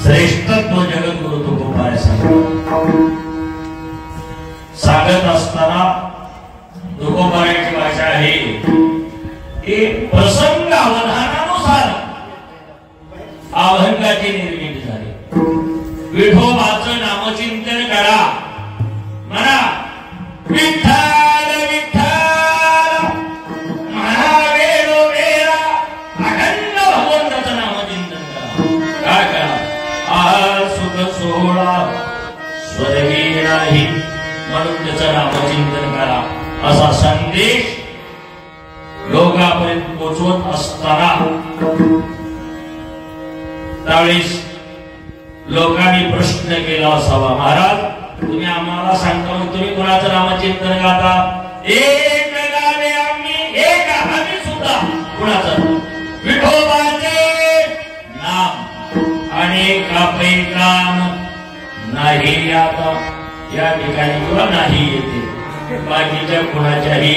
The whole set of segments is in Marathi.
श्रेष्ठत्व जगद्गुरु तुकोबाराय सांगत असताना तुकोबारायची भाषा आहे की प्रसंग अवधानानुसार अभंगाची निर्मिती झाली। विठोबाचं नामचिंतन करा, म्हणा विठ्ठल विठ्ठल महावेरोवेरा अखंड भगवंताचं नामचिंतन करा। काय करा? सुख सोहळा स्वर्गी नाही म्हणून त्याचं नामचिंतन करा असा संदेश लोकांपर्यंत पोहोचवत असताना त्यावेळेस लोकांनी प्रश्न केला असावा, महाराज तुम्ही आम्हाला सांगता तुम्ही कोणाचं नामचिंतन गाता? एक गाणे आम्ही, एक आम्ही सुद्धा कोणाचं? विठोबाचे नाम अनेकापैकी काम नाही आता या ठिकाणी किंवा नाही येते। बाकीच्या कुणाच्याही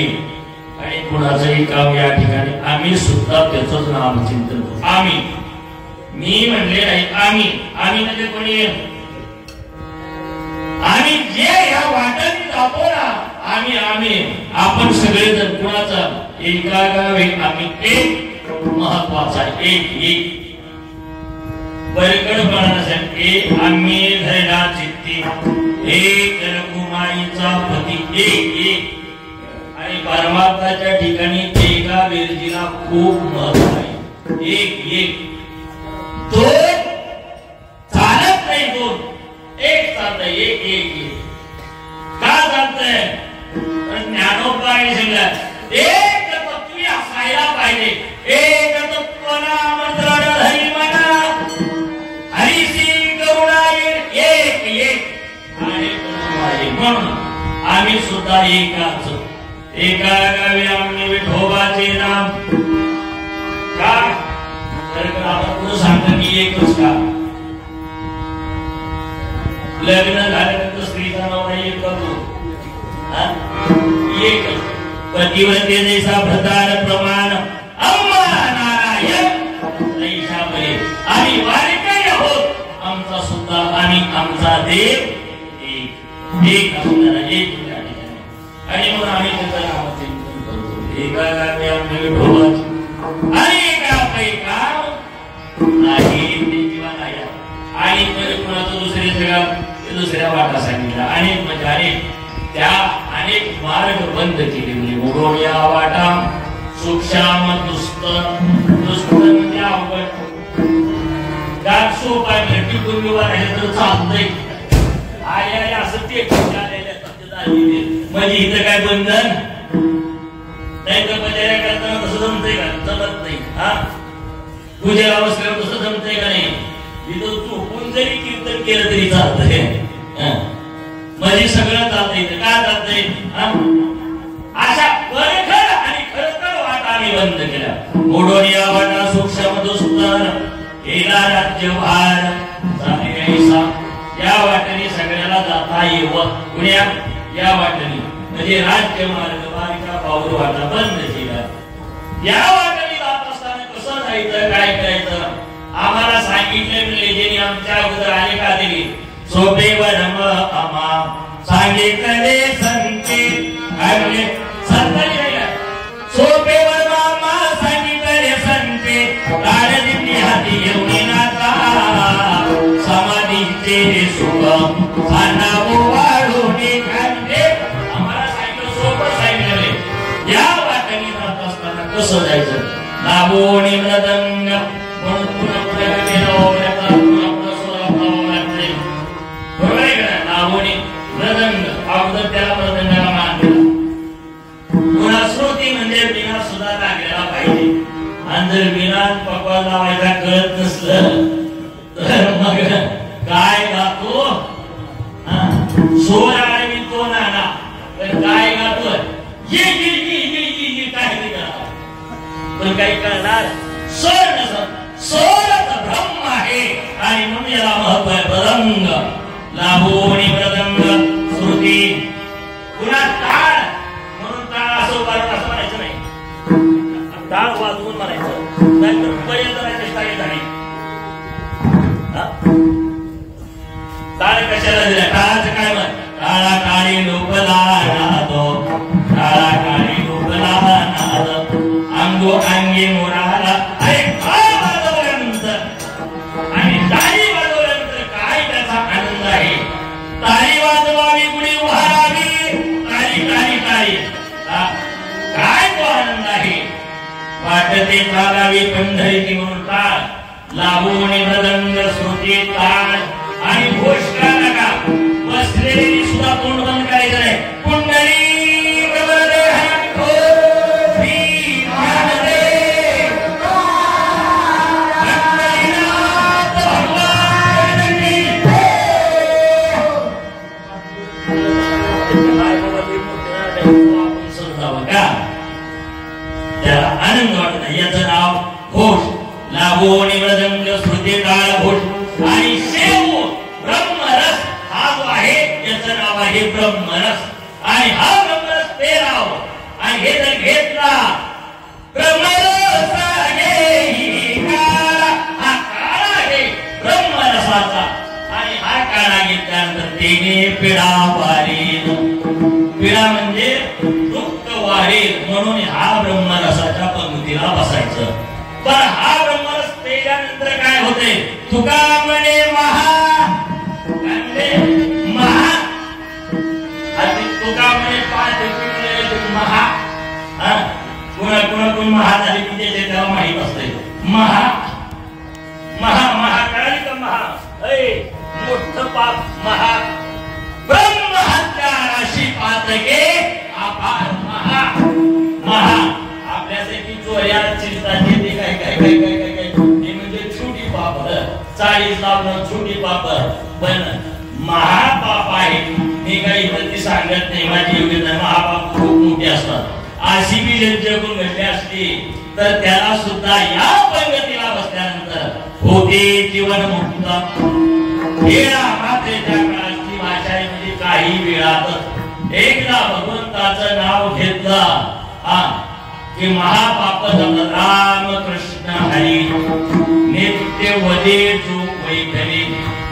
आणि कुणाचंही काम या ठिकाणी आम्ही सुद्धा त्याचंच नामचिंतन करू। आम्ही, मी म्हणले नाही, आम्ही म्हणजे कोणी? आम्ही जे या वाटाने जातो ना, आम्ही आपण सगळेजण कुणाचं? एका गावे आम्ही एक महत्वाचा एक बळकटपणा नसेल एक आम्ही धैर्या चित्ती एक रघुमाईचा पती एक आणि परमात्म्याच्या ठिकाणी एका बेरजीला खूप महत्व आहे। एक दोन चालत नाही, दोन एक चालतंय, एक का चालतंय? ज्ञानोबाने सांगितलं एक तत्वी असायला पाहिजे। एक तत्वना मंत्रण धरी म्हणा हरिसी करुणा एक आणि म्हणून आम्ही सुद्धा एकाच एका गावी आम्ही विठोबाचे नाम का तर आपण पुढे सांगतो की एकच का लग्न झाल्यानंतर स्त्रीचा नवरा एक करतो एक पतिव्रते जैसा भ्रतार प्रमाण अम्मा नारायण तैसा बरे आम्ही वारकरी आहोत। आमचा सुद्धा आमचा देव एक असणारा एक आणि म्हणून आम्ही त्याचं नामचिंतन करतो। एका गावी आम्ही विठोबाचे आणि एकापैकी काम नाही किंवा नाही आणि कुणाचं दुसऱ्या वाटा सांगितला अनेक म्हणजे अनेक त्या अनेक मार्ग बंद केले म्हणजे उडवून या वाटा सूक्ष्म दुस्त म्हणजे अवघड त्यात सोप आहे म्हणजे टिकून उभा राहिले तर चालतंय आले असं ते म्हणजे इथं काय बंधन नाही तर बजाऱ्या करताना तसं जमतंय का? जमत नाही। हा पूजेला बसल्यावर तसं जमतंय का? नाही। इथं चुकून जरी कीर्तन केलं तरी चालतंय, म्हणजे सगळं चालतंय। काय चालतंय? अशा परखड आणि खरखर वाटा आम्ही बंद केल्या। मोडून या वाटा सूक्ष्म दुस्तर केला राज्यभार या वाटेने सगळ्याला जाता येवं पुण्या या वाटेने म्हणजे राज्य मार्ग बारिका पाऊल वाटा बंद केला। या वाटेने जात असताना कसं जायचं काय करायचं आम्हाला सांगितले म्हणजे आमच्या अगोदर अनेक आधी सोपे वरम आम्हा सांगितले संते काय म्हणजे संतांनी सोपे वरम आम्हा सांगितले संते काळजी हाती घेऊन नाता समाधीचे सुख खानावो वाढून खांदे आम्हाला सांगितलं सोपं सांगितले। या वाटेने जात असताना कसं जायचं? नाबोणी मृदंग म्हणून पुन्हा बरोबर आहे का? नाबोणी मृदंग अगोदर त्याला मृदंगाला मान दिला। पुन्हा श्रुती म्हणजे बिना सुद्धा लागलेला पाहिजे आणि जर बिना पकवान लावायचा कळत नसलं तर मग काय गातो? सोर आणि तो नाना तर काय गातो? ये काय पण काही करणार सोर नसत सोरच ब्रह्म आहे आणि म्हणून याला महत्व आहे। मृदंग लाभोणी मृदंग श्रुती पुन्हा टाळ म्हणून टाळ असं उभारून असं म्हणायचं नाही, टाळ वाजवून म्हणायचं नाही तर पर्यंत झाली टाळ कशाला दिला? टाळाचं काय मत? टाळा टाळी लोकला नाद, टाळा टाळी लोकला नाद, अंगो अंगी मोराला. अरे काय वाजवल्यानंतर आणि टाळी वाजवल्यानंतर काय त्याचा आनंद आहे. टाळी वाजवावी गुढी उभारावी, टाळी टाळी टाळी, काय तो आनंद आहे. वाटते चालावी पंढरीची म्हणून टाळ, लावून मृदंग श्रुती ताळ आणि घोष करा नका. बसलेली सुद्धा तोंड बंद करायचं नाही. कुंडली त्याला आनंद वाटत. याचं नाव घोष. लाभोनी मृदंग श्रुती ताळ घोष आणि शेव ब्रह्मरस हा जो आहे याचं नाव आहे ब्रह्मरस. आणि हा ब्रह्मरस ते नाव. आणि हे जर घेतला ब्रह्मरस हा काळ आहे ब्रह्मरसाचा. आणि हा काळा घेतल्यानंतर तेने पिढा वारील. पिढा म्हणजे दुःख वारील. म्हणून हा ब्रह्मरसाच्या पंक्तीला बसायचं. पण हा ब्रह्मरस पेल्यानंतर काय होते? तुका म्हणे महा, महा तुका म्हणे महा. कोण महा झाली की त्याला माहित असते. महा महा महा कळाली का? महा मोठं पाप महा. ब्रह्महत्या राशी पातके अपार महा. महा आपल्यासाठी चोऱ्या चिंताचे ते काय काय काय काय काय काय हे म्हणजे छोटी पाप. 40 लावणं छोटी पाप. पण महापाप आहे मी काही इथे सांगत नाही. माझी योग्यता महापाप खूप मोठे असतात. अशी बी जगून घडली असती तर त्याला सुद्धा या पंगतीला बसल्यानंतर होते जीवन मुक्त. वेळा मात्रेच्या काळाची भाषा आहे. म्हणजे काही वेळात एकदा भगवंताचं नाव घेतलं की महापाप जमलं. राम कृष्ण हरी नित्य वदे जो वैखरी.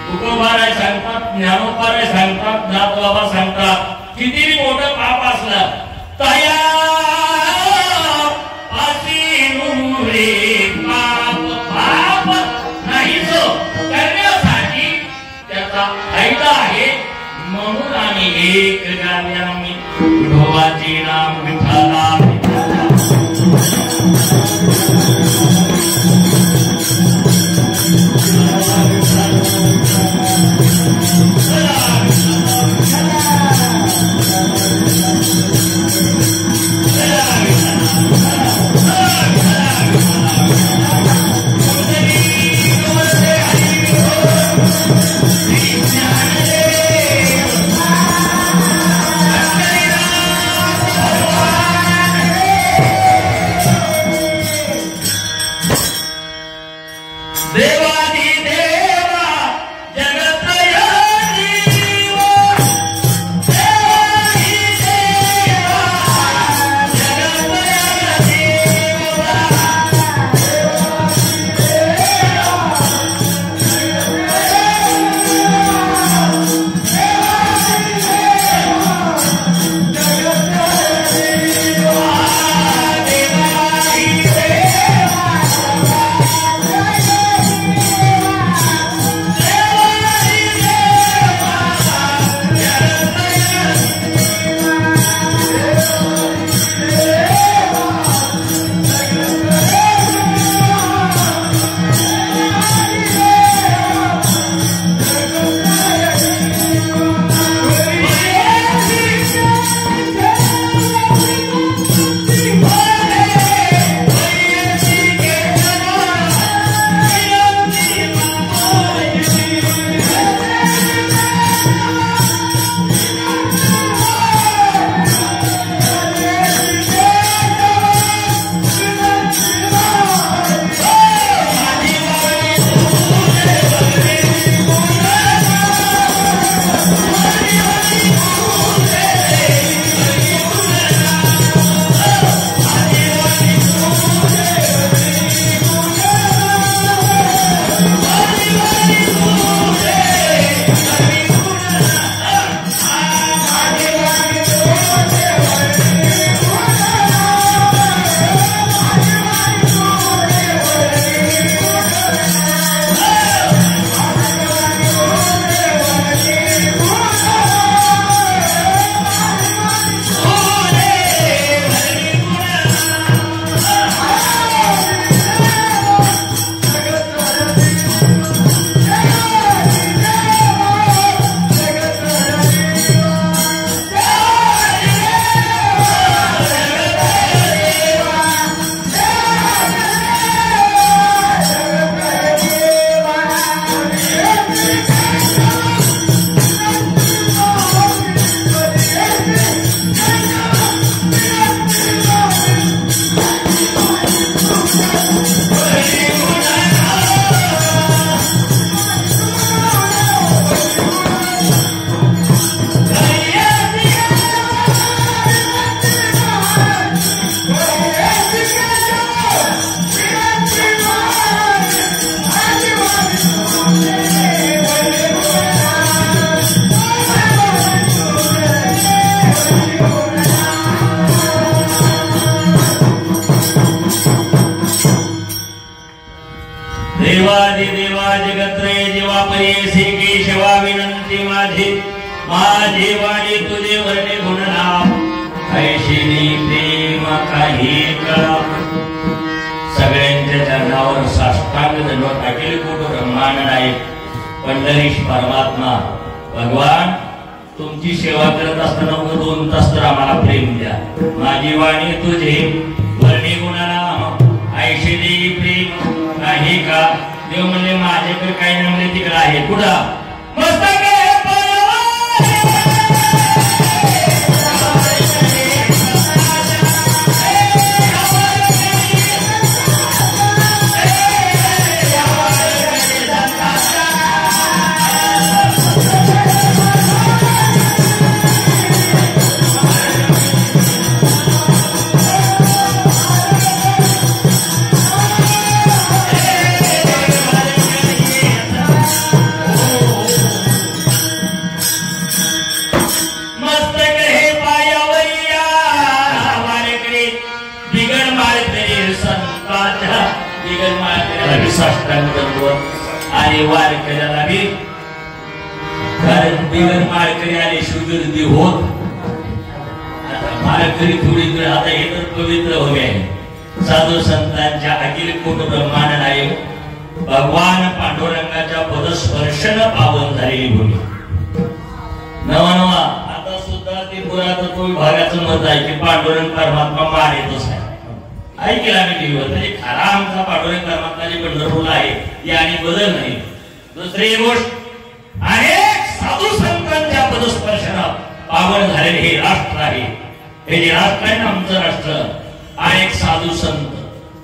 तुकोबाराय सांगतात, ज्ञानोबाराय सांगतात, नाथबाबा सांगतात, किती मोठं पाप असलं तया पाप पाप नाही जो करण्यासाठी त्याचा फायदा आहे. म्हणून आम्ही एक गावी आम्ही विठोबाचे नाम विठ्ठला. देवादि देवा जगत्रय जीवा परेसे केशवा विनंती माझी माझी वाणी तुझे वर्णे गुणनाम ऐशिनी प्रेम काही कळा सगळ्यांच्या चरणावर साष्टांग दंडवत अखिल कोट ब्रह्मांड नायक पंढरीश परमात्मा भगवान तुमची सेवा करत असताना 2 तास तर आम्हाला प्रेम द्या माझी वाणी तुझे वर्णे गुणनाम ऐशिनी प्रेम काही का देव म्हणले माझ्याकडे काही नाही म्हणले तिकडे आहे कुठं मस्तक आणि वारकऱ्याला बी कारण बिगर माळकरी आले शुगर्दी होत आता माळकरी थोडी वेळ आता हे तर पवित्र हवे आहे साधू संतांच्या अखिल कोट ब्रह्मांड नायक भगवान पांडुरंगाच्या पदस्पर्शन पावन झालेली भूमी नवा आता सुद्धा ते पुरातत्व विभागाचं मत आहे की पांडुरंग परमात्मा मारेतच आहे ऐकला मी टीव्हीवर म्हणजे खरा आमचा पांडुरंग परमात्मा जे पंढरपूरला आहे याने बदल नाही दुसरी गोष्ट अनेक साधू संतांच्या पदस्पर्शनात पावन झालेले हे राष्ट्र आहे हे जे राष्ट्र आहे ना आमचं राष्ट्र अनेक साधू संत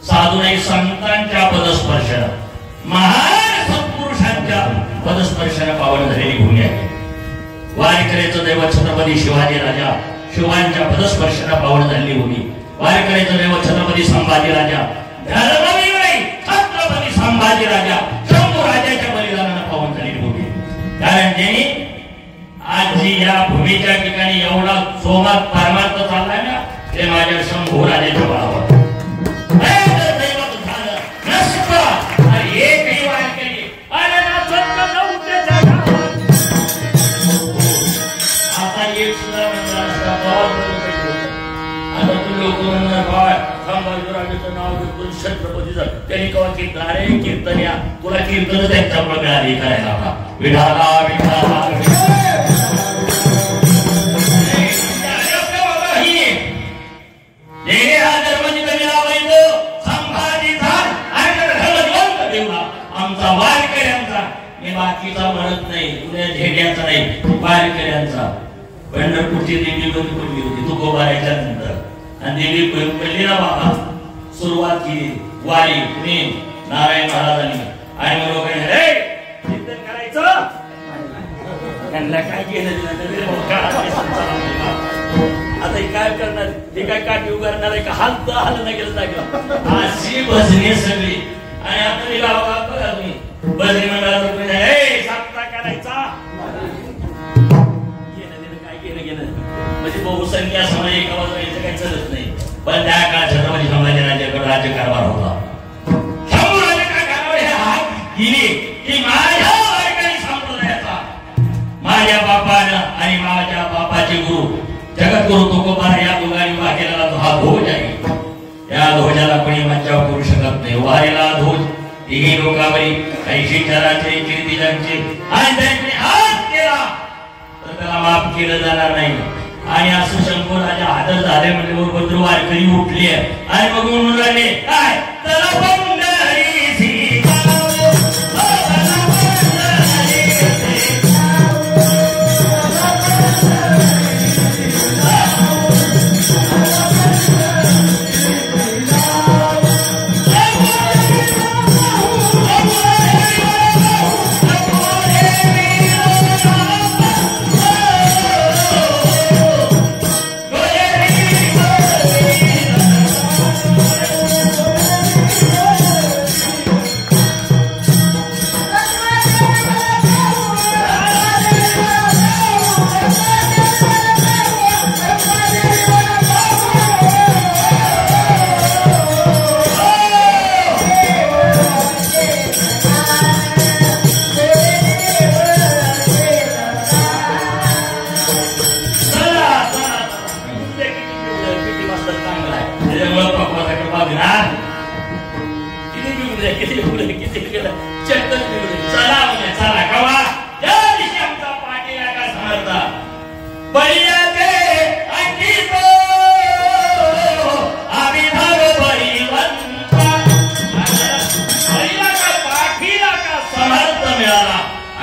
साधू नाही संतांच्या पदस्पर्शनात महान सत्पुरुषांच्या पदस्पर्शनात पावन झालेली भूमी आहे वारकऱ्याचं दैवत छत्रपती शिवाजी राजा शिवांच्या पदस्पर्शनात पावन झालेली भूमी वारकऱ्याचं दैवत छत्रपती संभाजी राजा धर्मवीर नाही छत्रपती संभाजी राजा शंभू राजाच्या बलिदानाला पावन झालेली भूमी कारण ज्यांनी आज जी या भूमीच्या ठिकाणी एवढा सोमात परमार्थ चाललाय ना ते माझ्या शंभू राजाच्या बळावर दैवत झालं नसतं आणि एकही वारकरी आता एक सुद्धा त्यांनी कवा कीर्तन अरे कीर्तन या तुला कीर्तन त्यांच्यामुळे मिळाली करायला विठाला विठाला आमचा वारकऱ्यांचा मी बाकीचा म्हणत नाही तुझ्या झेड्याचा नाही वारकऱ्यांचा पंढरपूरची देवी बंद पडली होती तुकोबाराच्या नंतर आणि देवी पडली ना बाबा सुरुवात केली वारी पुणे नारायण महाराजांनी आणि मग लोकांनी कीर्तन करायचं त्यांना काय केलं आता काय करणार हे काय काठी उगारणार आहे का हात नाही गेलं जागेवर अशी भजने सगळी आणि आता मी गावात बघा तुम्ही भजनी मंडळात सप्ता करायचा म्हणजे बहुसंख्या समाज एका बाजूला याचं काही चालत नाही पण त्या काळात छत्रपती संभाजी राजाकडे राज्यकारभार होता शंभू राजा काय कारभार हे हात दिली की माझ्या वारकरी संप्रदायाचा माझ्या बापानं आणि माझ्या बापाचे गुरु जगद्गुरु तुकोबार या दोघांनी उभा केलेला जो हा ध्वज आहे या ध्वजाला कोणी मज्जाव करू शकत नाही वारेला ध्वज तिघी लोकांवरी ऐशी चराचे कीर्तिजांचे आणि त्यांनी हात केला तर त्याला माफ केलं जाणार नाही आणि असं शंभू राजा हादर झाले म्हणजे बरोबर वारकरी उठली आणि मग म्हणून राहिले काय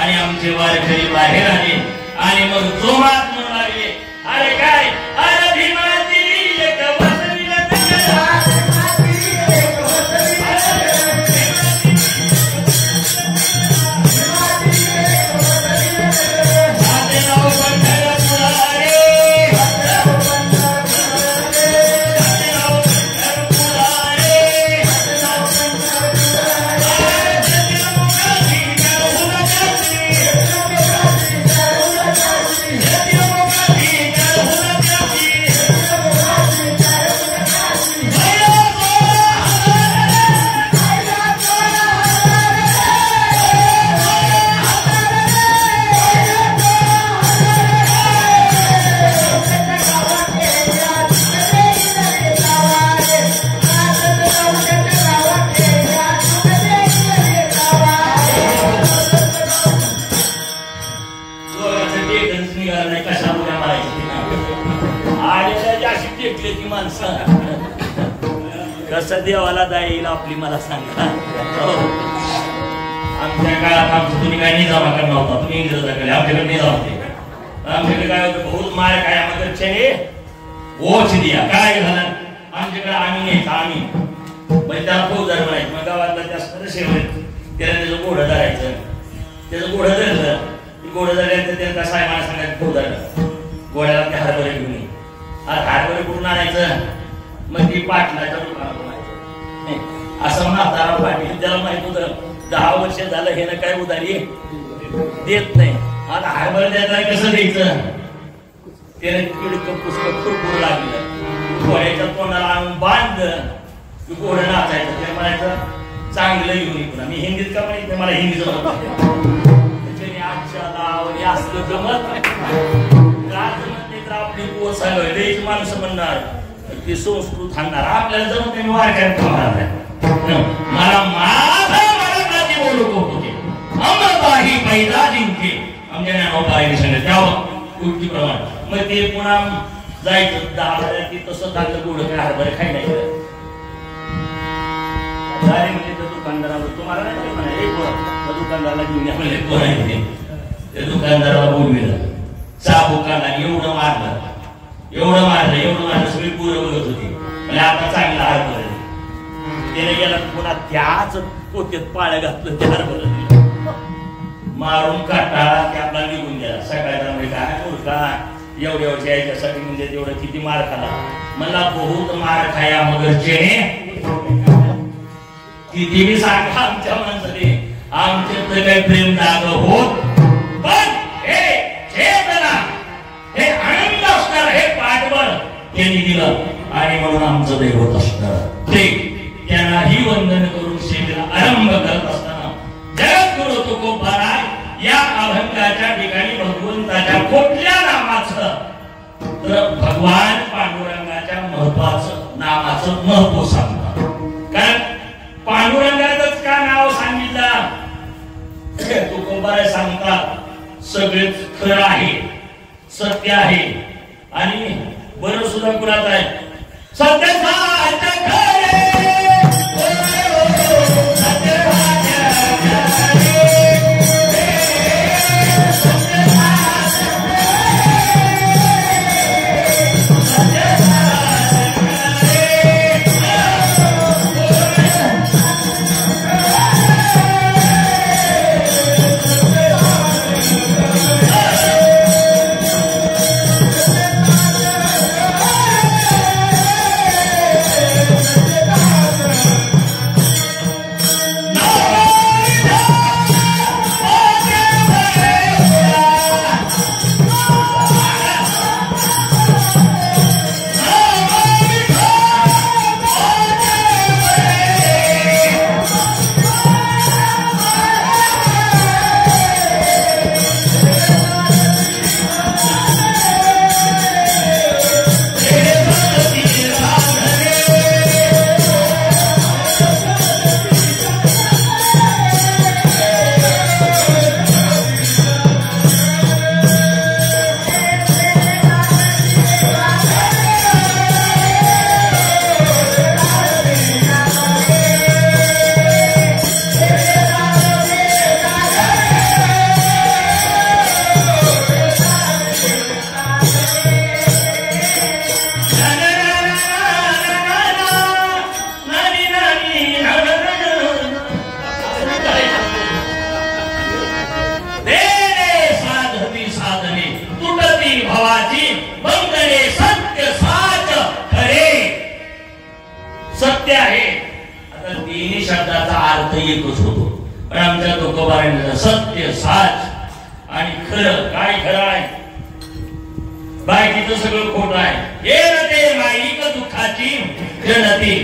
आणि आमचे वारकरी बाहेर आले आणि मग जोमात म्हणू लागले, अरे काय, अरे भीमाची एक वसरीला कसं देवाला जाईल आपली, मला सांगा. आमच्या काळात आमचं तुम्ही काय निजामा करणार होता, तुम्ही इंग्रजाकडे, आमच्याकडे निजाम होते. आमच्याकडे काय होतं, बहुत मार खाया मग ओच दिया. काय झालं आमच्याकडे, आम्ही नाही आम्ही म्हणजे त्याला फौजदार म्हणायचं. मग गावातला जास्त शेवट त्याला त्याचं घोडं धरायचं, त्याचं घोडं धरलं, घोडं धरल्यानंतर त्यांना साहेबांना सांगायचं फौजदार घोड्याला ते हरभरे घेऊन ये. हरभरे कुठून आणायचं, मग ती पाटलाच्या दुकानात असं म्हातारा पाटील, त्याला माहित होतं 10 वर्ष झालं हे ना काय उधारी देत नाही. आता हरभर द्यायला कसं द्यायचं, त्याने किडकं पुस्तक कुरकुर लागलं, घोड्याच्या तोंडाला आणून बांधलं की घोडं नाचायचं. ते म्हणायचं चांगलं घेऊन ये. मी हिंदीत का माहिती, मला हिंदी जमत त्याच्याने आजच्या नावाने असलं जमत नाही तर आपली पोच सांगायची माणसं म्हणणार ती संस्कृत हाणणार. आपल्याला जमत नाही, वारकऱ्यात मला माझी बोलू होते अमरबाही पैदा जिंके आमच्या ज्ञानोबाईने सांगितलं त्यावर उलटी प्रमाण. मग ते पुन्हा जायचं 10 की तसं चांगलं गोड काय हरभरे खाय नाही म्हणजे त्या दुकानदाराला, तुम्हाला नाही म्हणा एक त्या दुकानदाराला घेऊन या म्हणजे कोण त्या दुकानदाराला बोलविलं, चाबुकाला एवढं मारलं सगळी पोरं बघत होती. म्हणजे आता चांगला हरभर त्याने गेला, पुन्हा त्याच पोत्यात पाळ्या घातलं, त्या हरभर मारून काटा ते आपला निघून गेला. सकाळचा म्हणजे काय मूर्खा एवढ्या यायच्यासाठी म्हणजे तेवढं किती मार खाला. मला बहुत मार खाया मगर चेने किती मी सांगा आमच्या माणसाने, आमचे तर काही प्रेम दाग होत, पण हे चेतना, हे आनंद असणार, हे पाठबळ त्यांनी दिलं आणि म्हणून आमचं दैवत असणार. ते त्यांनाही वंदन करून सेवेला आरंभ करत असताना जगद्गुरु तुकोबाराय या अभंगाच्या ठिकाणी भगवंताच्या कुठल्या नामाचं, तर भगवान पांडुरंगाच्या महत्वाचं नामाचं महत्व सांगतात. कारण पांडुरंगाचंच का नाव सांगितलं, तुकोबाराय सांगतात सगळेच खरं आहे, सत्य आहे. आणि बरं सुद्धा कुणाचं आहे, सत्य पाहिजे सत्य साच आणि खरं. काय खरं आहे? बाकीचं सगळं खोट आहे. हे नते माईक दुःखाची जनती.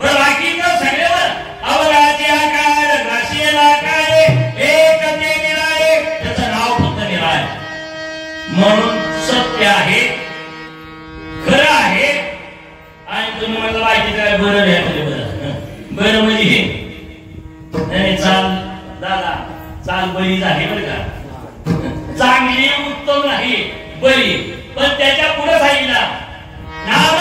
पण बाकीचं सगळ्यावर अवघाचे आकार राशीला काय एक ते निराळे. त्याचं नाव फक्त निराळे. म्हणून सत्य आहे, खरं आहे. आणि तुम्ही मला बाकी काय बरं भेटले. बरं म्हणजे त्याने चाल दादा चाल बरी झाली बरं का. चांगली उत्तम नाही बरी. पण त्याच्या पुढे सांगितला नाम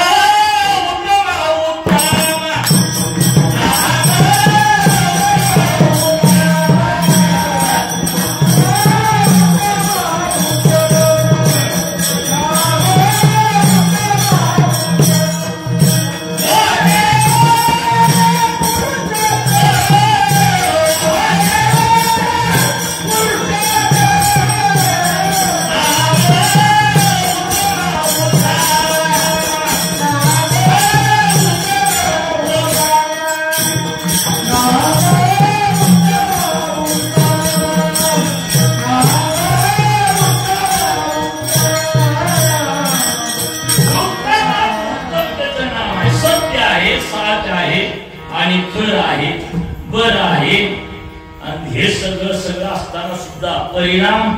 आणि खरं आहे, बरं आहे. आणि हे सगळं असताना सुद्धा परिणाम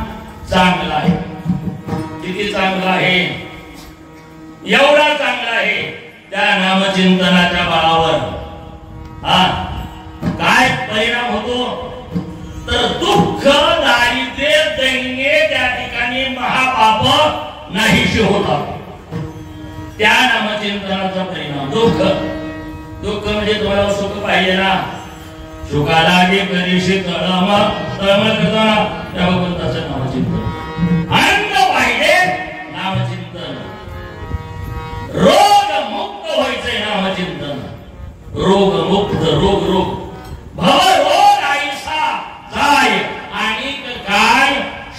चांगला आहे. किती चांगला आहे? एवढा चांगला आहे त्या नामचिंतनाच्या बळावर. काय परिणाम होतो? तर दुःख, दारिद्र्य, दैन्य त्या ठिकाणी महापाप नाहीशी होतात. त्या नामचिंतनाचा परिणाम. दुःख म्हणजे तुम्हाला सुख पाहिजे ना. सुखाला कधीशी तळमळ करताना त्या भगवंताचं नामचिंतन. आनंद पाहिजे नामचिंतन. रोग मुक्त व्हायचंय नामचिंतन. रोग मुक्त रोग भवरोग आईसा जाय आणि काय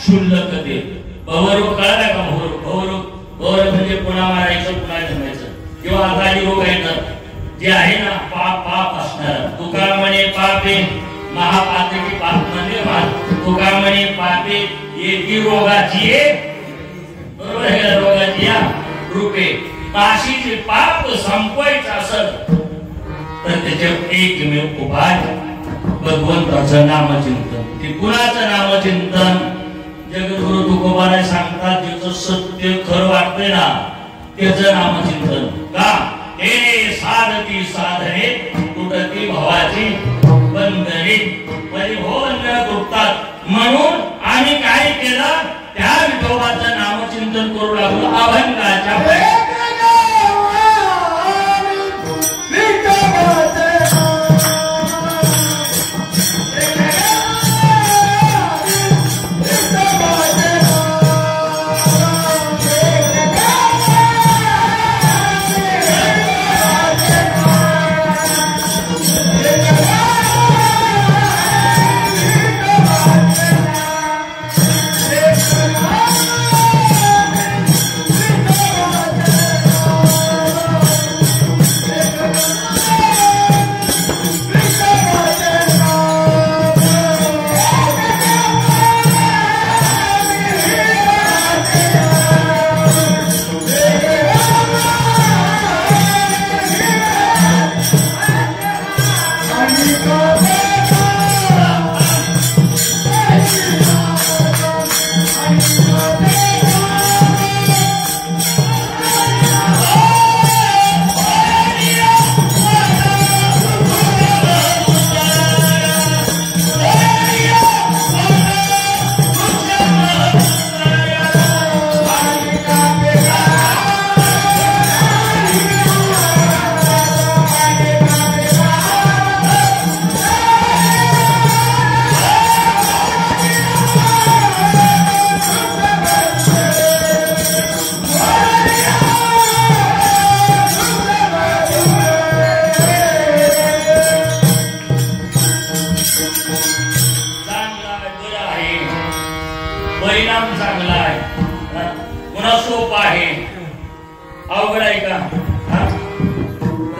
शुल्लक दे. भवरोग कळला का? भवरोग म्हणजे पुन्हा मारायचं पुन्हा जन्मायचं किंवा आजारी रोग आहे जे आहे ना पाप असणार. तुका म्हणे पापे महापातकी पाप म्हणजे तुका म्हणे पापे एकी रोगाची बरोबर आहे. रोगाची या रूपे काशीचे पाप संपवायचं असेल तर त्याचे एकमेव उपाय भगवंताचं नामचिंतन. ते कुणाचं नामचिंतन? जगद्गुरु तुकोबाने सांगतात ज्याचं सत्य खरं वाटतंय ना त्याचं नामचिंतन. का? हे साधती साधने तुटती भवाची बंधने. म्हणजे बंधन तुटतात. म्हणून आम्ही काय केलं? त्या विठोबाचं नामचिंतन करू लागलो. अभंगाच्या परिणाम चांगला आहे. पुन्हा सोपं आहे. अवघड आहे का?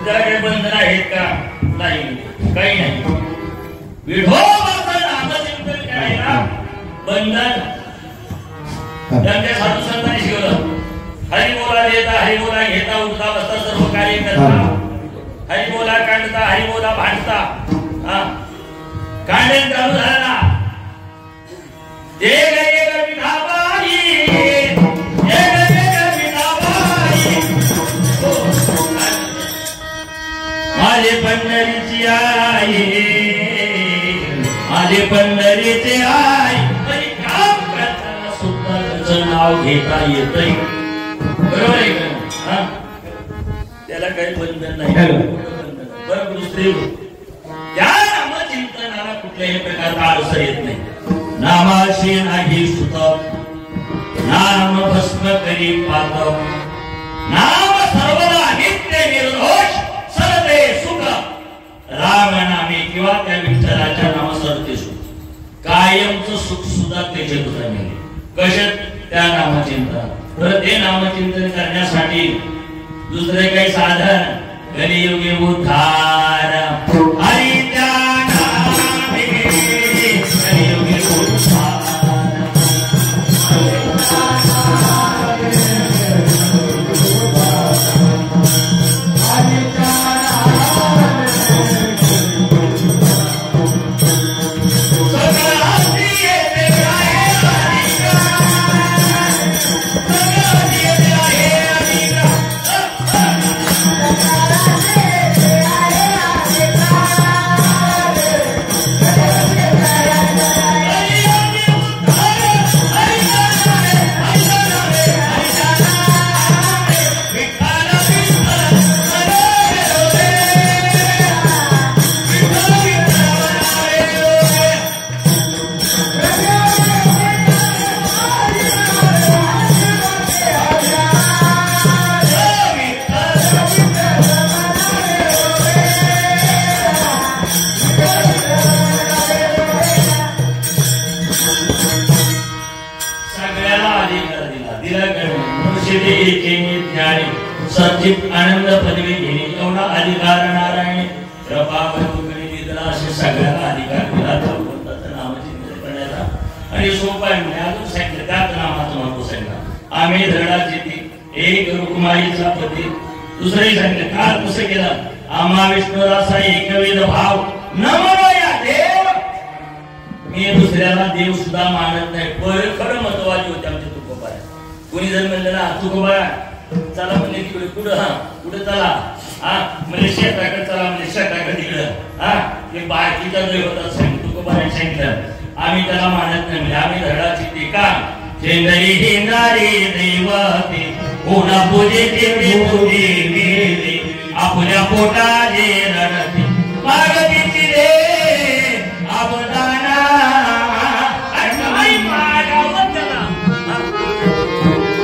त्याला काही बंधन आहेत का? नाही, काही नाही. विठोबाचं नामचिंतन बंधन त्यांच्या साधू संतांनी शिकवलं. हरिबोला देता हरिबोला घेता उठता बसता सर्व कार्य करता. हरिबोला कांडता हरिबोला भांडता. कांडण चालू झाला ना माझे पंढरीची आई माझे पंढरीचे आई तरी काम करताना सुद्धा त्याचं नाव घेता येतंय. बरोबर आहे का? त्याला काही बंधन नाही. बरं दुसरे त्या नामचिंतनाला कुठल्याही प्रकारचा अडचण येत नाही. नामाशी नाही सुत नाम भस्म करी पातव नाम सर्वदा नित्य निर्दोष सरते सुख राम नामे किंवा त्या विठ्ठलाच्या नाम सरते सुख कायमचं सुख सुद्धा त्याचे तुला मिळेल. कशात? त्या नामचिंतन. बरं ते नामचिंतन करण्यासाठी दुसरे काही साधन कलियुगी उद्धार हरिच्या नामे कलियुगी उद्धार सचित आनंद पदवी घेणे एवढा अधिकार नारायण कृपा करून दिला. असे सगळ्याला अधिकार दिला भगवंताचं नामचिंतन करण्याचा. आणि सोपा आहे अजून सांगितलं त्याच नामाचं महत्व सांगितलं. आम्ही धरणाची ती एक रुक्माईचा पती. दुसरंही सांगितलं काल कसं केलं. आम्हा विष्णुरासा एकविध भाव नमया देव. मी दुसऱ्याला देव सुद्धा मानत नाही. खरं महत्वाची होते आमचे तुकोबा. कोणी जर म्हणलं ना तुकोबा चला म्हणजे तिकडे कुठं चला म्हणजे शेताकडे चला म्हणजे शेताकडे तिकडं ते बाकीचा जो होता तुकोबाने सांगितलं. आम्ही त्याला मानत नाही. म्हणजे आम्ही धडाची टीका शेंदरी हिंदारी दैवते कोणा पूजेचे देवी आपल्या पोटाचे रडते मागतीची रे अवदाना आणि मागावत त्याला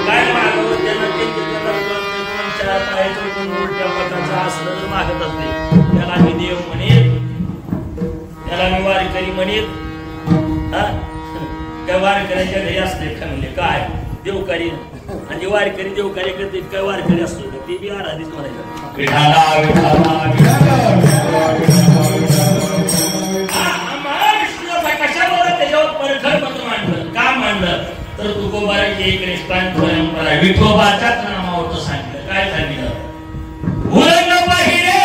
काय मागावत त्याला असलं मागत असते त्याला मी देव म्हणेन. त्याला मी वारकरी म्हणेन. काय वारकऱ्याच्या घरी असते का म्हणजे काय देवकारी आणि वारकरी देवकारी करते काय वारकरी असतो ते बी आराधीच म्हणायचं. महाविष्णूचा कशावर त्याच्यावर परखड मत मांडलं का मांडलं तर तुकोबाराची एक निष्ठान परंपरा विठोबाच्याच नामावर सांगितलं. काय सांगितलं. उदंड पाहिले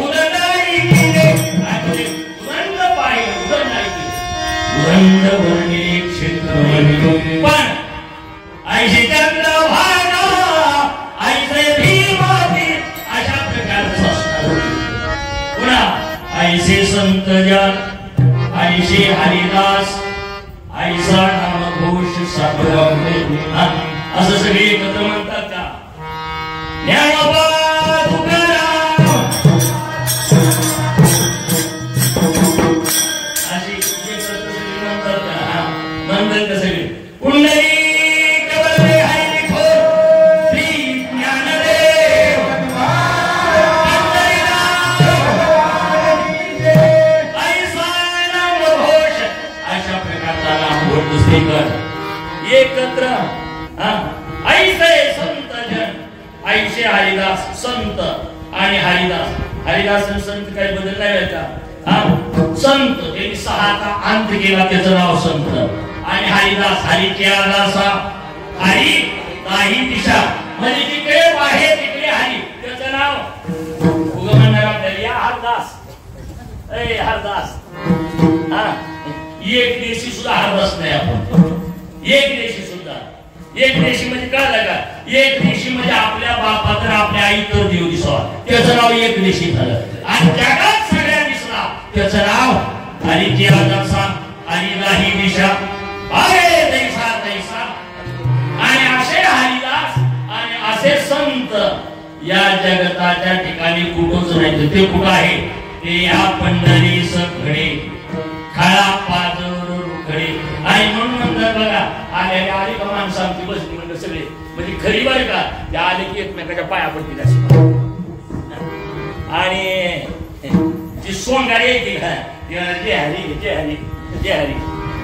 उदंडाई केले उदंड पाहिले उदंडाई केले उदंड वर्णिले क्षेत्र पण ऐसे चंद्रभागा ऐसे भीमाती अशा प्रकारचं असणार. पुन्हा ऐसे संत जन ऐसे हरिदास ऐसा नामघोष साधुराम असं सगळे एकत्र म्हणतात का. ज्ञानोबा तुकाराम अशी एकत्र सगळी म्हणतात का. म्हणतात का सगळे कुंडली एकत्र ऐसे संत जन ऐसे हरिदास संत आणि हरिदास हरिदास आणि संत काही बदल नाही का. संत त्यांनी सहाचा अंत केला त्याचं नाव संत आणि हरिदास हरीचे दासा हरी नाही दिशा म्हणजे जिकडे आहे तिकडे हरी त्याचं नाव उगम म्हणणार आपल्याला या हरदास ए हरदास हा एक देशी सुद्धा हरदास नाही आपण एक देशी सुद्धा एक देशी म्हणजे कळलं का एक देशी म्हणजे आपल्या बापात आपल्या आई तर देव दिसवा त्याचं नाव एक देशी झालं आणि जगात सगळ्या दिसला त्याचं नाव हरीचे दासा हरी नाही दिशा अरे दैसा दैसा आणि असे हरिदास आणि असे संत या जगताच्या ठिकाणी कुठंच नाही ते कुठं आहे ते या पंढरी सखडे खळा पाजर रुखडे आणि म्हणून म्हणतात बघा आले आले का माणसं आमची बसली म्हणजे सगळे म्हणजे खरी बरं का त्या आले की एकमेकाच्या पाया पडतील अशी आणि जी सोंगारी येते का जय हरी जय हरी जय हरी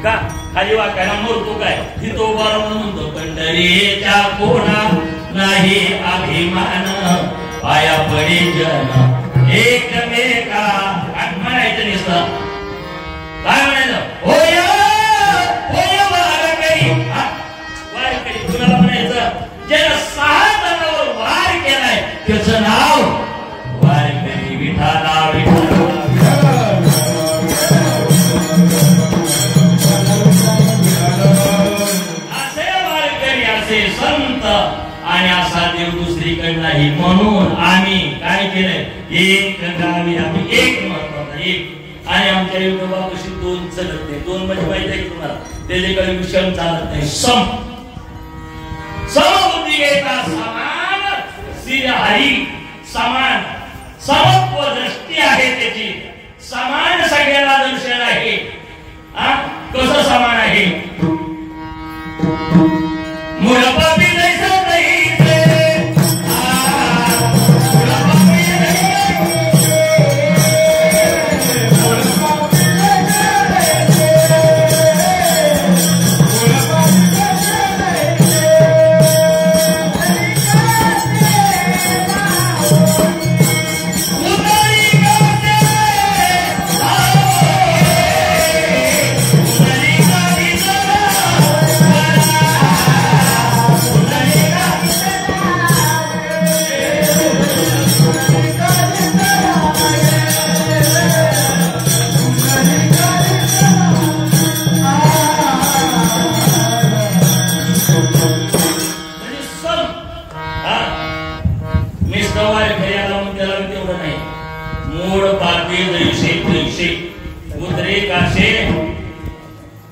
का खाली वाकायला मरतो काय तिथं उभा राहून म्हणतो पंढरीच्या कोणा नाही अभिमान पाया पडे जन एकमेका आणि म्हणायचं नुसतं काय म्हणायचं होय होय वारकरी वारकरी कुणाला म्हणायचं ज्याला 6 जणांवर वार केलाय त्याचं नाव वारकरी विठाला विठाला संत आणि असा देव दुसरीकडे नाही म्हणून आम्ही काय केलंय एक गावी आम्ही एक महत्वाचा एक आणि आमच्या युद्धापाशी 2 चलत नाही 2 म्हणजे माहिती आहे तुम्हाला त्याच्याकडे विषम चालत नाही समबुद्धी घेता समान श्री हरी समान समत्व दृष्टी आहे त्याची समान सगळ्याला दर्शन आहे कसं समान आहे मुळपापी जैसा नाही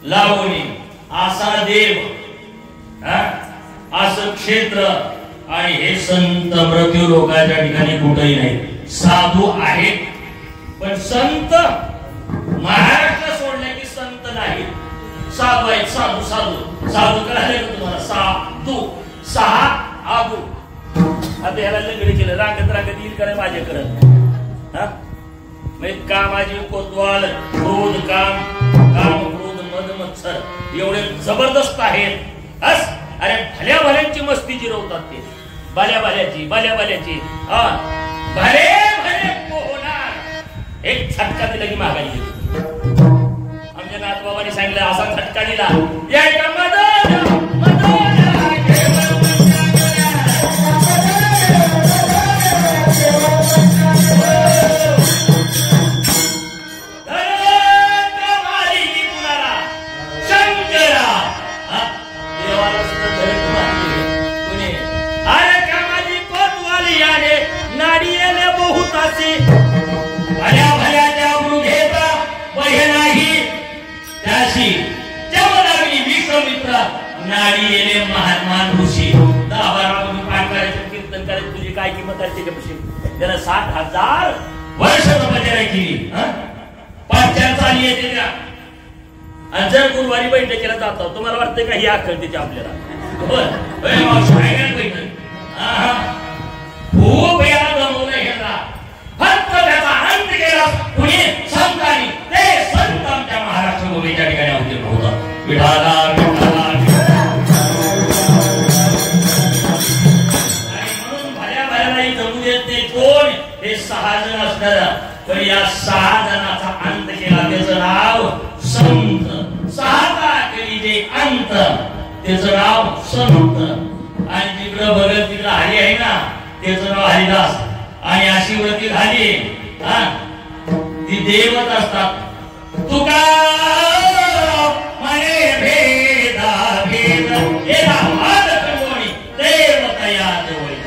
लावणी असा देव असं क्षेत्र आणि हे संत मृत्यू लोकांच्या ठिकाणी कुठेही नाही साधू आहेत पण संत महाराष्ट्र सोडले की संत नाही साधू आहेत साधू साधू साधू कळाले का तुम्हाला साधू 6 आबू आता ह्याला लंगडी केलं रांगत रांगत येईल का माझ्याकडे कामाची कोतवाल क्रोध काम काम क्रोध मद मत्सर एवढे जबरदस्त आहेत अरे भल्या भल्यांची मस्ती जिरवतात ते भल्या भल्याची भले भले पोहणार एक झटका दिला की माघारी गेली आमच्या नाथबाबांनी सांगितलं असा झटका दिला या मदन मदन भल्या भल्याच्या मृगेचा वय नाही त्याशी जमलागली विश्वमित्र नाडी येले महान ऋषी 10-12 पाठ करायचं कीर्तन करायचं तुझी काय किंमत आहे त्याच्यापाशी त्याला 60,000 वर्ष तपश्चर्या केली पाठच्या चाली येते त्या आणि जर गुरुवारी बैठकीला जातो तुम्हाला वाटतंय का ही अक्कल त्याची आपल्याला खूप याला जमवलं ह्याला फक्त त्याचा अंत केला कुणी संतांनी ते संत आमच्या महाराष्ट्र भूमीच्या ठिकाणी अवतीर्ण होतात विठाला विठाला आणि म्हणून भल्या भल्यालाही जमू देत नाही कोण हे 6 जण असणार पण या 6 जणांचा अंत केला त्याचं नाव संत 6 केली ते अंत, त्याचं नाव संत. आणि तिकडं बघत तिकडं हरी आहे ना, त्याचं नाव हरिदास. आणि अशी व्रती झाली ती देवच असतात. तुका म्हणे भेदा भेद देव तया जवळीत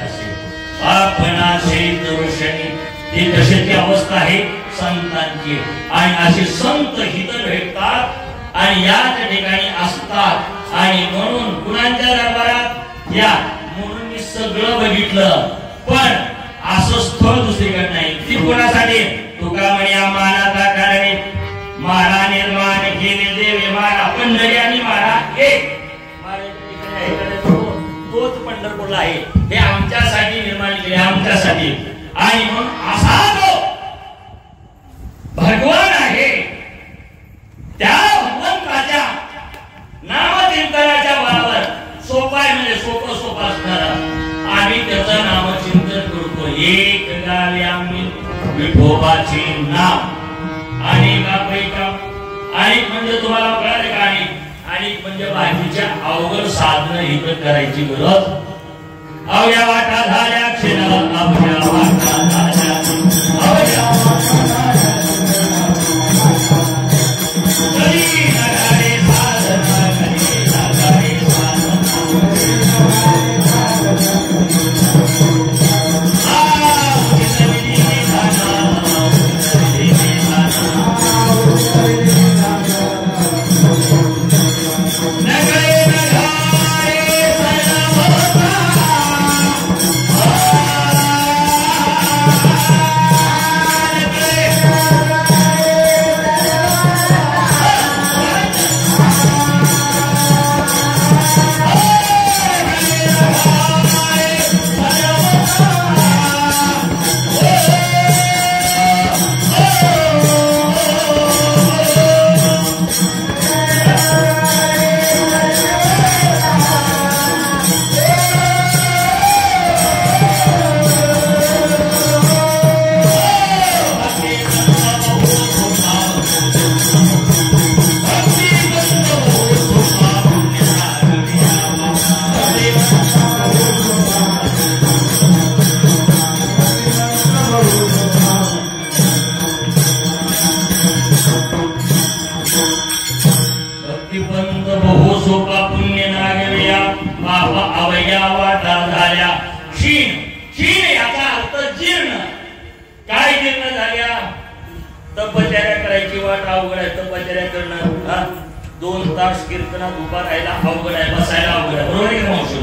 आपणा शरीर रोषणी. ही कशाची अवस्था आहे? संतांची. आणि असे संत हित भेटतात आणि याच ठिकाणी असतात. आणि म्हणून कुणाच्या दरबारात या, म्हणून मी सगळं बघितलं, पण असं स्थळ दुसरीकडे नाही. ती कोणासाठी? तुका म्हणे मानाचा कारणे मारा निर्माण केले देवे मारा पंढरी आणि मारा एक. तोच पंढरपूरला आहे. हे आमच्यासाठी निर्माण केले, आमच्यासाठी. आणि म्हणून असा जो भगवान आहे त्या भगवंताच्या नामचिंतनाच्या बरोबर सोपा आहे, म्हणजे सोपं सोपं असणार. आम्ही त्याचं नामचिंतन करतो. एक गावे आम्ही विठोबाचे नाम. अनेक म्हणजे तुम्हाला कळाले का? अनेक म्हणजे बाकीच्या अवघड साधनं इथं करायची गरज. अवघ्या वाटा झाल्या क्षणाला, अवघ्या वाटा झाल्या, अवघ्या वाटा झाल्या. कधी लगाडे साधना, कधी लगाडे कीर्तनात उभा राहायला अवघड आहे, बसायला अवघड आहे. बरोबर आहे का मावशी?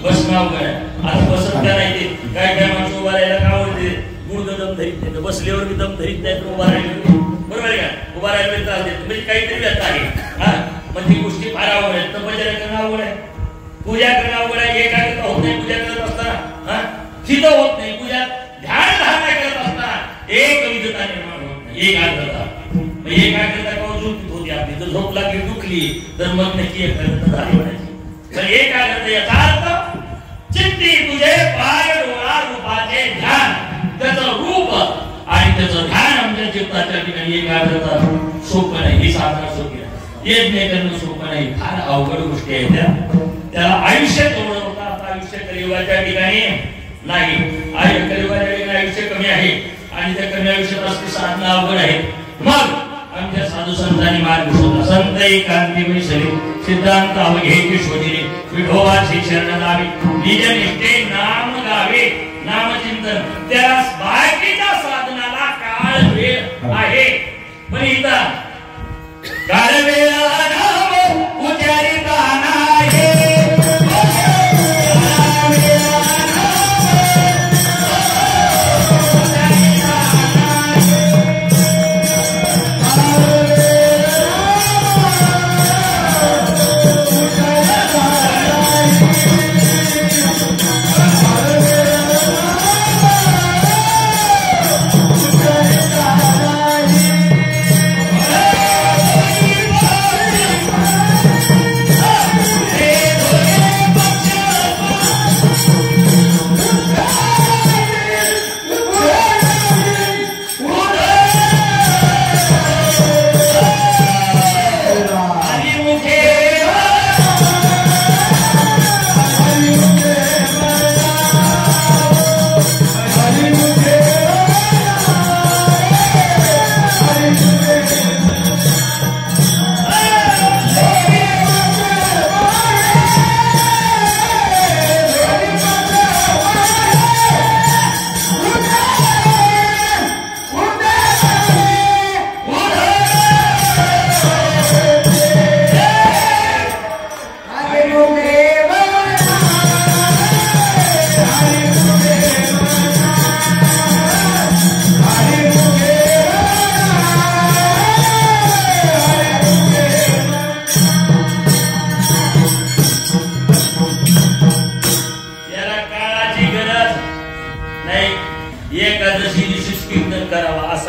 बसणं अवघड आहे. आता बसत का नाही ते? काय काय माणसं उभा राहायला का आवडते? गुडघ दम धरीत नाही, बसल्यावर मी दम धरीत नाही, उभा राहिलो. बरोबर आहे का? उभा राहिलो त्रास देत म्हणजे काहीतरी व्यथा आहे. मग ती गोष्टी फार अवघड आहे. तपश्चर्या करणं अवघड आहे, पूजा करणं अवघड आहे. एकाग्रता होत नाही पूजा करत असताना, चित्त होत नाही पूजा, ध्यान धारणा करत असताना एक विधता निर्माण होत नाही, एकाग्रता. एकाग्रता कवचूक होती आपली. जर झोप लागली दुखली तर मग नक्की एकाग्रता झाली म्हणायची. तर एकाग्रता याचा अर्थ चित्ती तुझे पाय डोळा रूपाचे ध्यान, त्याचं रूप आणि त्याचं ध्यान आमच्या चित्ताच्या ठिकाणी. एकाग्रता सोपं नाही, ही साधना सोपी नाही. यज्ञ करणं सोपं नाही, फार अवघड गोष्टी आहेत. त्याला आयुष्य तेवढं होतं. आता आयुष्य कलियुगाच्या ठिकाणी नाही, कलियुगाच्या ठिकाणी आयुष्य कमी आहे आणि त्या कमी आयुष्यात असते साधना अवघड आहे. मग आमच्या साधू संतांनी मार्ग शोधला. संत एकांती वैसले सिद्धांत अवघेची शोधिले, विठोबाची शरण लावी, निज निष्ठे नाम गावे, नामचिंतन. त्याला बाकीच्या साधनाला काळ वेळ आहे, पण इथं काळ वेळ नाम उच्चारिता नाही.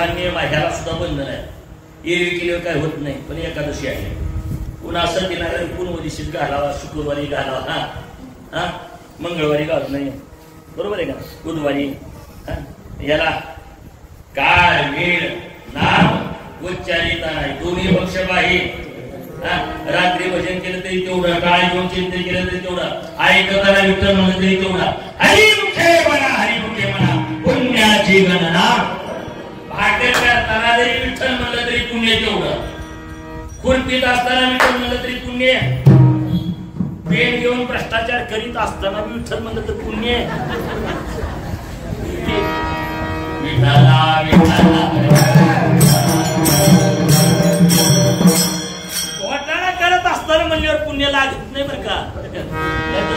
देवाचा नियम आहे, ह्याला सुद्धा बंधन आहे. एरवी केल्यावर काय होत नाही, पण एकादशी आहे. पुन्हा असं दिनाला पुनवदिशीत घालावा, शुक्रवारी घालावा, हा मंगळवारी घालत नाही, बरोबर आहे का, बुधवारी. याला काळ वेळ नाम उच्चारिता नाही, दोन्ही पक्ष बाहेर. रात्री भजन केलं तरी तेवढं, काळ घेऊन चिंतन केलं तरी तेवढं, ऐकताना विठ्ठल म्हणलं तरी तेवढा. हरिमुखे म्हणा, हरिमुखे म्हणा, पुण्याची गणना. भाकर करताना जरी विठ्ठल म्हणलं तरी पुण्य तेवढं, खुरपीत असताना विठ्ठल म्हणलं तरी पुण्य, पेन घेऊन भ्रष्टाचार करीत असताना विठ्ठल म्हणलं तर पुण्य. विठ्ठला घोटाळा करत असताना म्हणल्यावर पुण्य लागत नाही बरं का.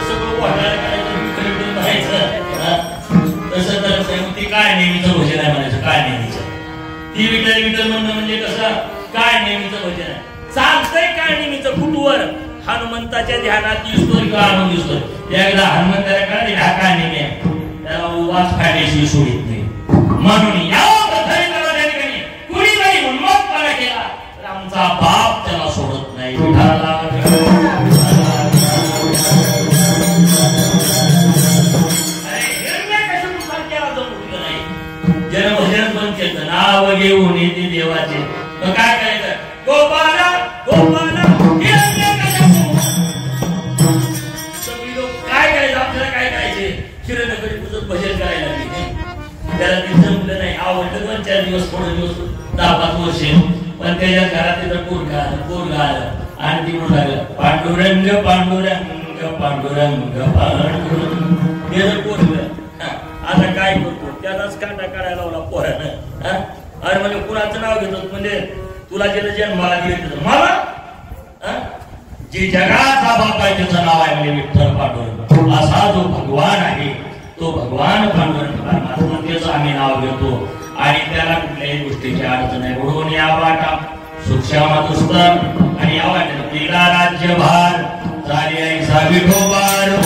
सगळं घोटाळा करायचं तसं तर ती काय नेहमीचं भजन आहे म्हणायचं, काय नेहमीचं. ती विठ्ठल विठ्ठल म्हणणं म्हणजे कसं काय नेहमीचं भजन आहे. चालतंय काय नेहमीचं कुठवर हनुमंताच्या ध्यानात दिसतोय किंवा आणून दिसतोय. एकदा हनुमंताला कळले हा काय नेहमी आहे, त्याला उवाच फायदेशीर सोडित नाही. म्हणून या कुणी नाही उन्मत्तपणा केला तर आमचा बाप त्याला सोडत नाही. जनभजन पण केलं, नाव घेऊन येते देवाचे. मग काय करायचं, गोपाला गोपाला काय करायचं, आपल्याला काय करायचे, शिरनगरी तुझं भजन करायला लागले. त्याला ते जमलं नाही, आवडलं 2-4 दिवस, थोडे दिवस, 10-5 वर्ष, पण त्याच्या घरात त्याचं पोरग आलं आणि ती म्हणू लागलं पांडुरंग पांडुरंग पांडुरंग पांडुरंग. त्याचं पोरग आता काय करतो, त्यालाच काटा काढायला लावला पोरानं. अरे म्हणजे कुणाचं नाव घेतो, म्हणजे तुला ज्याला जन्माला दिले मला, जे जगाचा बाप आहे त्याचं नाव आहे म्हणजे विठ्ठल पांडुरंग. असा जो भगवान आहे तो भगवान पांडुरंग परमात्मा, त्याचं आम्ही नाव घेतो आणि त्याला कुठल्याही गोष्टीची अडचण आहे. म्हणून या वाटा सुक्षमा दुस्तर आणि या वाटेत तिला राज्यभार झाली ऐसा विठोबार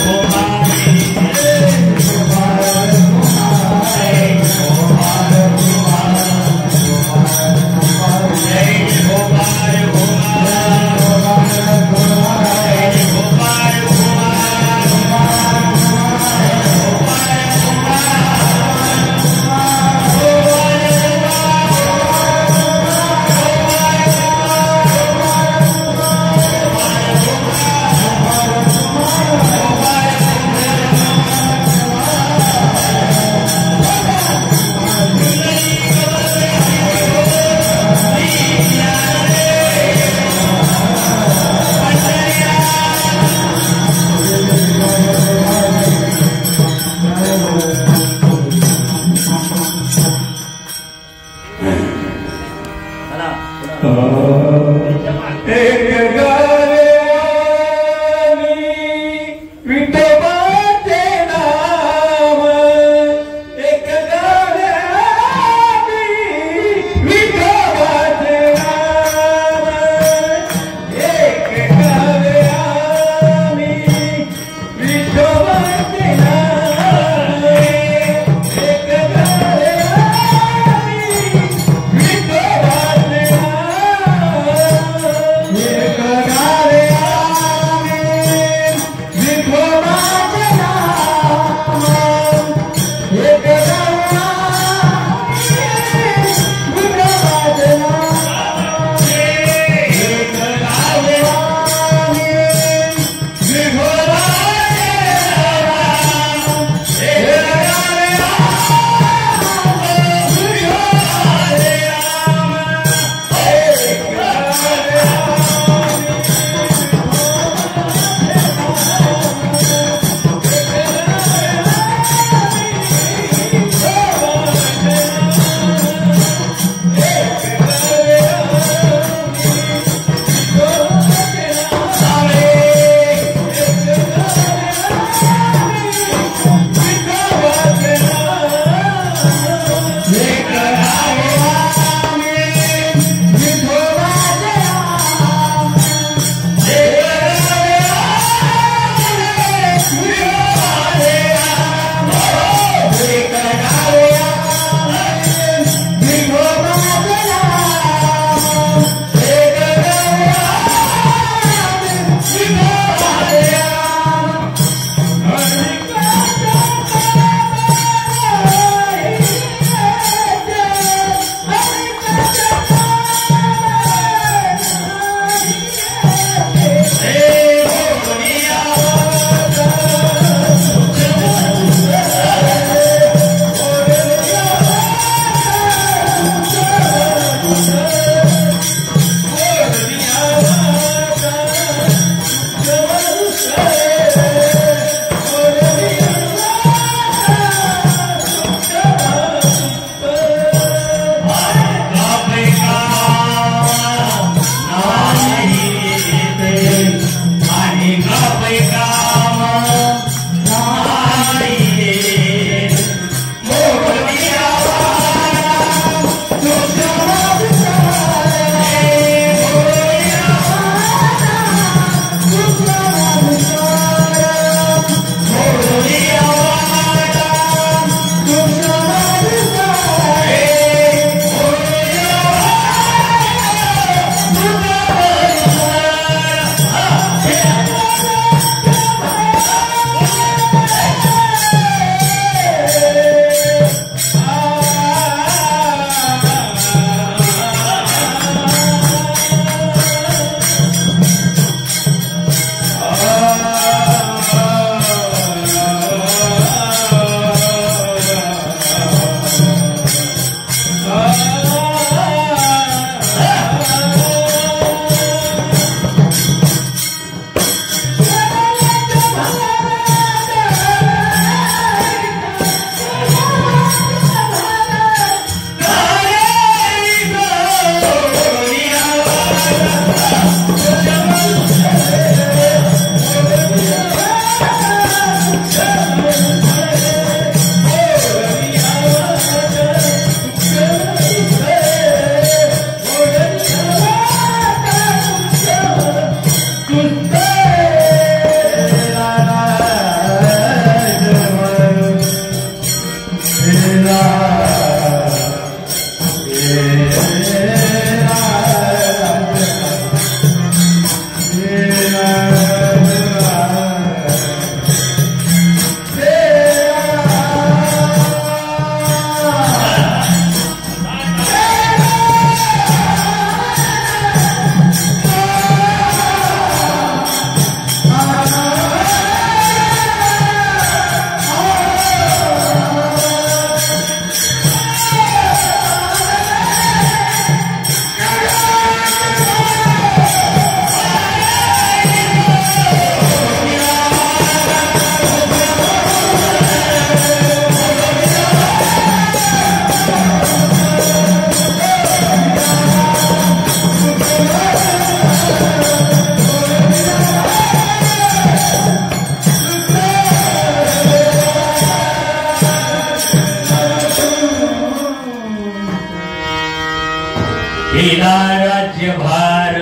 राज्यभार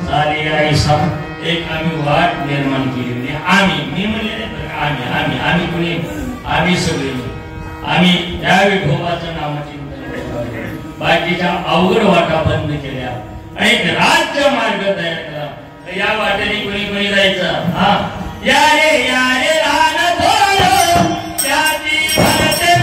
झाले ऐसा एक आम्ही वाट निर्माण केली. आम्ही मी म्हणले आम्ही आम्ही आम्ही कोणी आम्ही सगळे आम्ही त्या विठोबाचं नामचिंतन बाकीच्या अवघड वाटा बंद केल्या आणि एक राज्य मार्ग तयार केला. या वाटेने कोणी कोणी जायचं. हा या रे लहान थोर त्याची भरते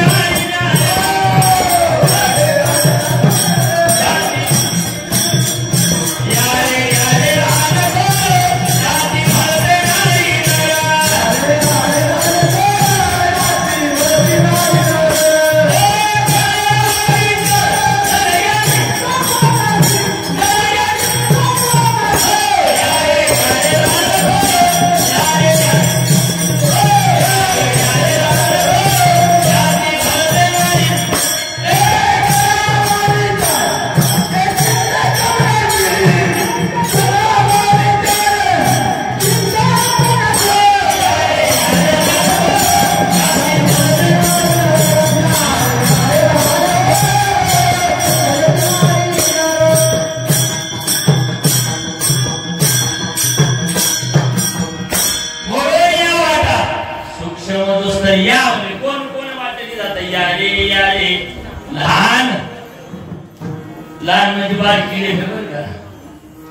लहान म्हणजे बारकी बरं का.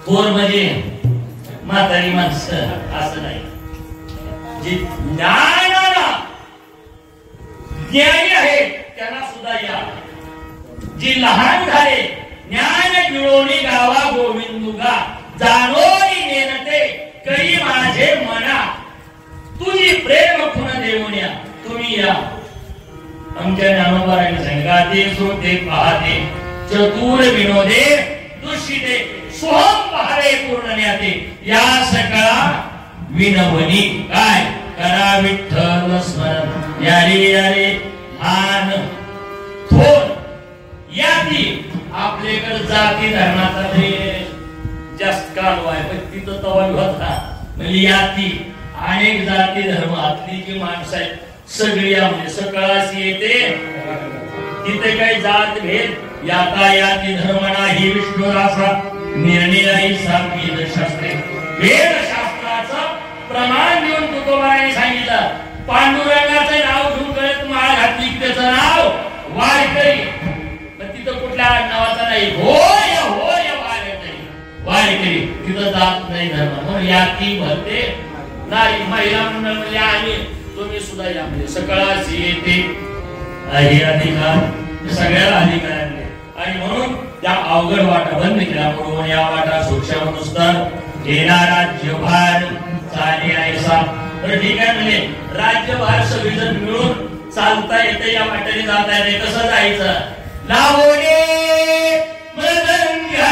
थोर म्हणजे म्हातारी माणसं असं नाही. जे ज्ञानी आहे त्यांना सुद्धा या. जी लहान झाले ज्ञान मिळवणी गावा गोविंदुगा जाणोनी नेनते करी माझे मना तुझी प्रेम खुण देऊन्या तुम्ही या. आमच्या ज्ञानोबाराने सांगितले श्रोते पाहते चतुर विनोदे दुष्टिते सोहम पहारे पूर्णण्याते या सकाळा विनवनी काय करा विठ्ठल स्मरण. यारे लहान थोर यादी आपल्याकडे जाती धर्माचा जास्त काल आहे पण तिथं तवा होता म्हणजे याती अनेक जाती धर्मातली जी माणसं आहेत सगळी म्हणजे सकाळाशी येते. तिथे काही जात भेद यातायाती धर्म नाही विष्णुरासा निर्णयाही सांगीत शास्त्रे. वेदशास्त्राचं प्रमाण देऊन तुकोबाराने सांगितलं पांडुरंगाचं नाव घेऊन कळत माळ घातली त्याचं नाव वारकरी. पण तिथं कुठल्या नावाचा नाही होय होय वारकरी तिथं जात नाही धर्म म्हणून याती भरते नाही. महिला मंडळ म्हणजे आम्ही तुम्ही सुद्धा या म्हणजे सकाळाशी येते अधिकार सगळ्याला अधिकार आणले आणि म्हणून त्या अवघड वाटा बंद केल्या. म्हणून या वाटा सूक्ष्म नुसतं येणार राज्यभार चाले ऐसा. तर ठीक आहे म्हणजे राज्यभार सगळीजण मिळून चालता येते या वाट्याने जाता येते. कसं जायचं लावणे मृदंगा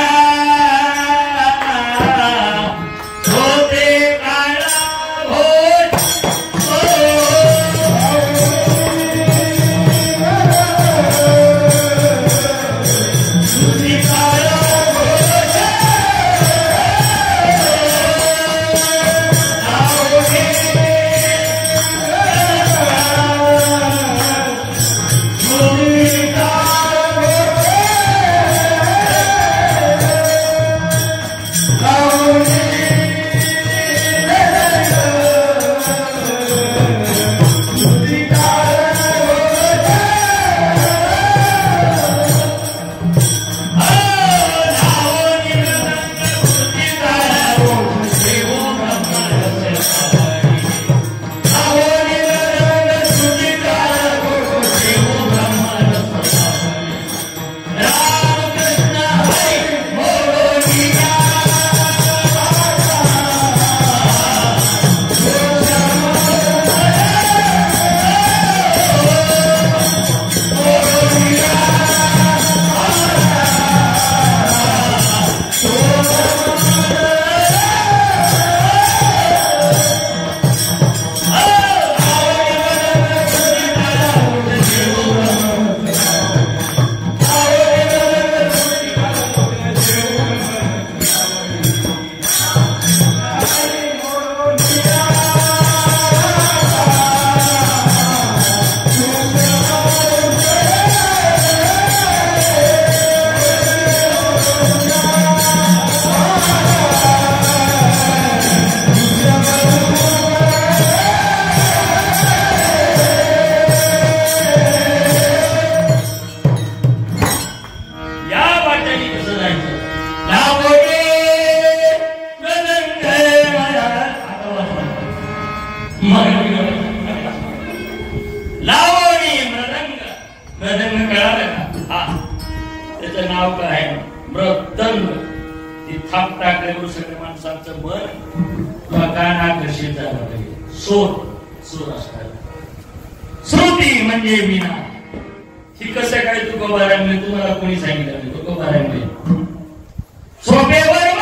लावणी मृदंग. मृदंग कळालं का? हा, त्याचं नाव काय आहे? मृदंग. ती थाप टाकल्यावर सगळ्या माणसांचं मन कान आकर्षित झालं पाहिजे. सूर असणार. श्रुती म्हणजे विना. ही कसं काय तुकोबारांनी तुम्हाला कोणी सांगितलं नाही? तुकोबारांनी सोपे वर्म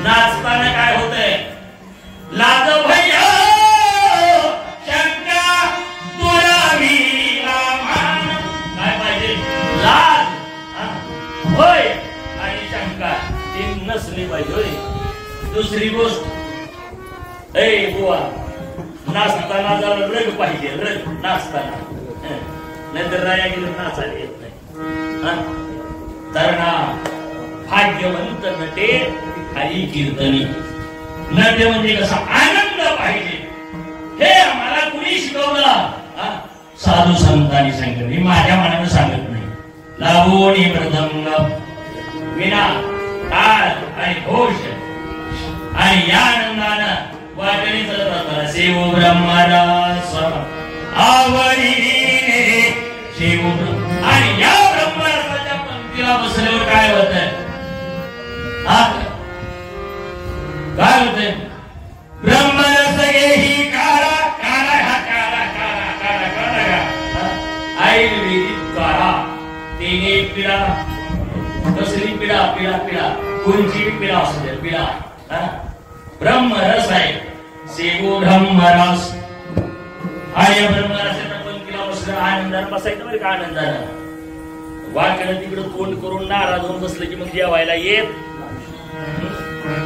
नाचताना काय होतंय? लाज भैया शंका दुरावीला मान. काय पाहिजे? लाज होय आणि शंका ती नसली पाहिजे. होय. दुसरी गोष्ट, ए बुवा, नाचताना जरा रग पाहिजे. रग नाचताना, नाहीतर राया गेलं नाचायला येत नाही. तर ना भाग्यवंत नटे हरी कीर्तनी. नटे म्हणजे कसा आनंद पाहिजे. हे आम्हाला कुणी शिकवलं? साधू संतांनी सांगितलं. मी माझ्या मनानं सांगत नाही. लावणी मृदंग विना टाळ आणि घोष आणि या आनंदानं वाटणी चालत असताना शिव ब्रह्मरस आवडी शिव. आणि या ब्रह्मरसाच्या पंक्तीला बसल्यावर काय होतंय? काय होतंय? ब्रह्मरस ही काळा काळा हा काळा काळा काळा काळा आयुर्वेदिक काळा. तिने पिढा. कसली पिढा? पिढा पिढा कोणची पिढा असू दे. पिढा ब्रह्मरस आहे. सेवो ब्रह्मरस. आणि ब्रह्मरसाच्या पंक्तीला बसलं आनंदानं बसायचं बरं का? आनंदानं. वाकडं तिकडं तोंड करून नाराज होऊन बसलं की मग जेवायला येत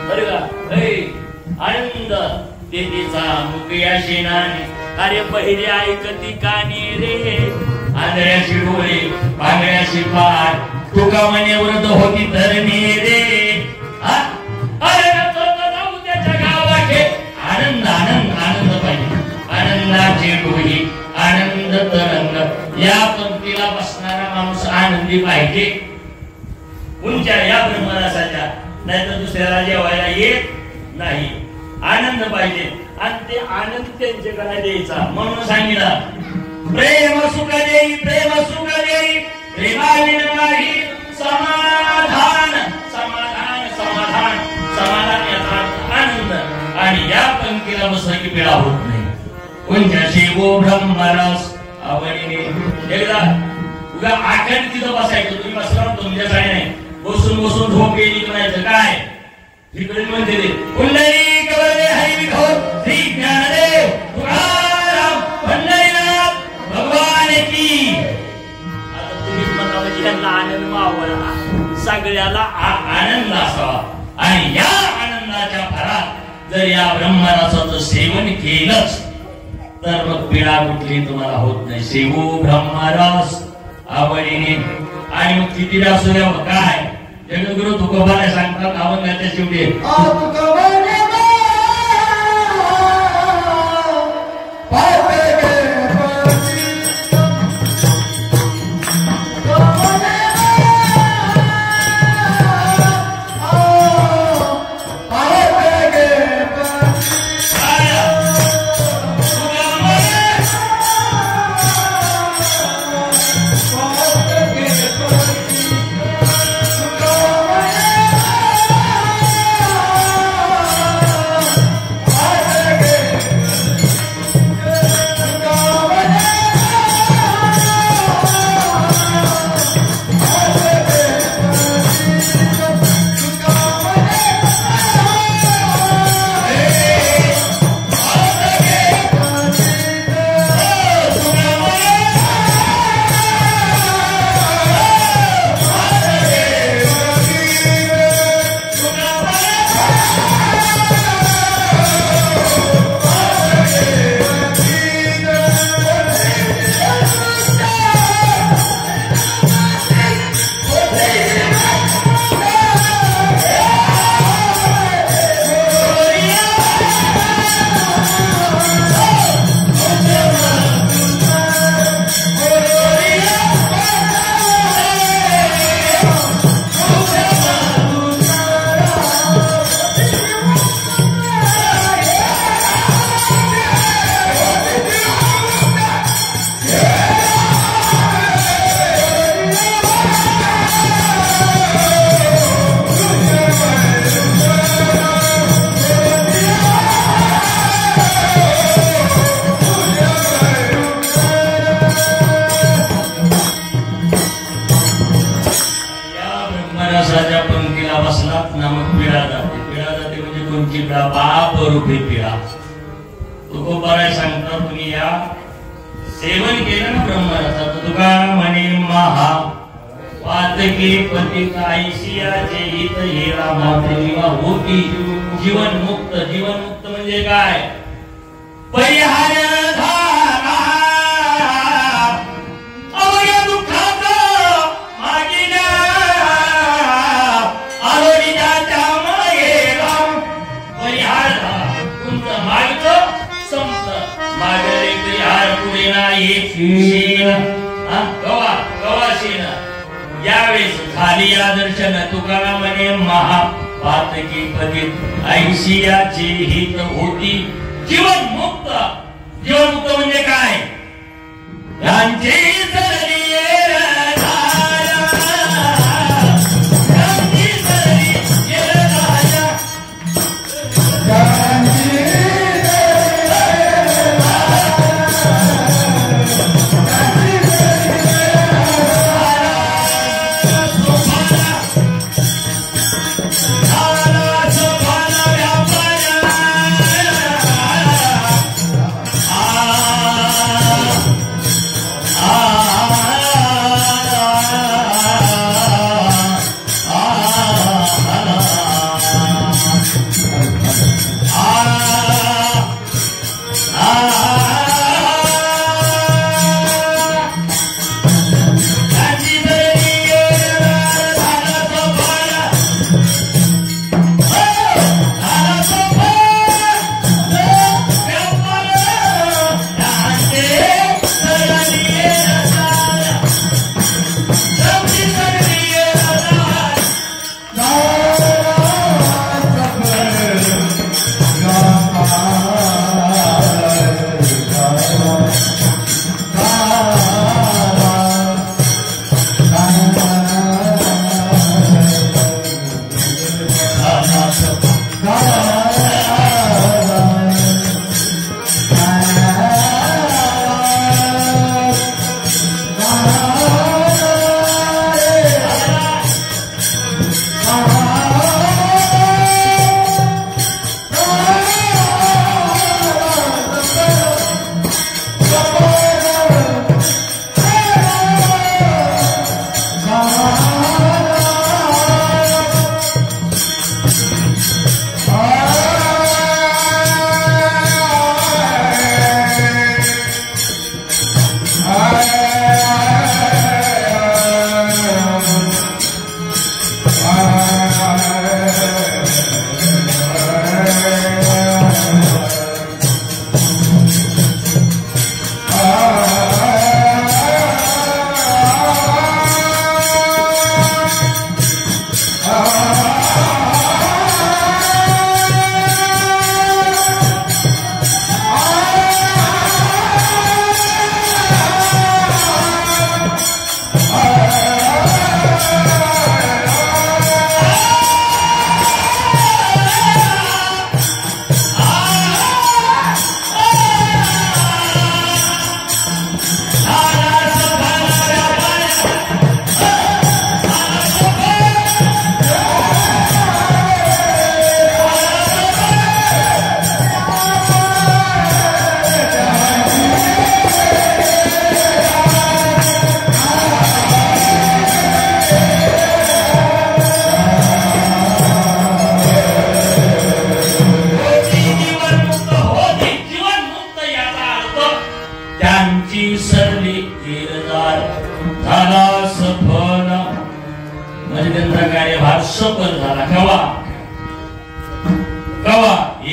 बरं का? आनंद तेचा मुकया शेणाने. अरे पहिले ऐकती कानी रे. आंधळ्याशी डोळे पांगळ्याशी पाय. तुका म्हणे वृद्ध होती धरणी रे. अरे जाऊ त्याच्या गावाचे. आनंद आनंद आनंद पाहिजे. आनंदाची डोळी आनंद तरंग. या पंक्तीला बसणारा माणूस आनंदी पाहिजे. उंच्या या ब्रह्मरसाच्या. नाहीतर दुसऱ्याला जेवायला येत नाही. आनंद पाहिजे. आणि ते आनंद त्यांच्याकडे द्यायचा. म्हणून सांगितलं प्रेम सुख देई. प्रेम सुख देई. प्रेमाविन नाही समाधान. समाधान समाधान समाधान याचा आनंद. आणि या पंक्तीला बसलं की पिढा होत नाही. कोणत्या शिवो ब्रह्मरस आवडीने. एकदा उगा आखंड तिथं बसायचं. तुम्ही बसला तुमच्या काय नाही. बसून बसून झोप येईल म्हणायचं. काय तिकडे म्हणते ते पुंडलिक वरदे हरी विठोर श्री ज्ञानदेव तुकाराम पंढरीनाथ भगवान की. आता तुम्ही म्हणा म्हणजे त्यांना आनंद मावळा. सगळ्याला आनंद असावा. आणि या आनंदाच्या भरात जर या ब्रह्मरसाचं सेवन केलंच तर मग पिढा कुठली तुम्हाला होत नाही. सेवू ब्रह्मरस आवडीने. आणि मग किती असू द्या काय जगद्गुरु तुकोबाने सांगतात अभंगाच्या शेवटी बाप रूपी पिढा. तुकोबाराय सांगतात तुम्ही या सेवन केलं ना ब्रह्मरसाचं तुका म्हणे महा पातकी पती कायशियाचे हित हेरा मातृवा होती जीवन मुक्त. जीवन मुक्त म्हणजे काय परिहार धारा अवघ्या दुःखाचं मागिना आलोडीच्या मागेला परिहार झाला. तुमचं मागचं संपत मागे परिहार पुढे नाही. गवा गवाशीन यावेळेस खाली या दर्शन तुकाराम म्हणे महापातकी पतित ऐशियाची हित होती जीवन मुक्त. जीवन मुक्त म्हणजे काय यांचे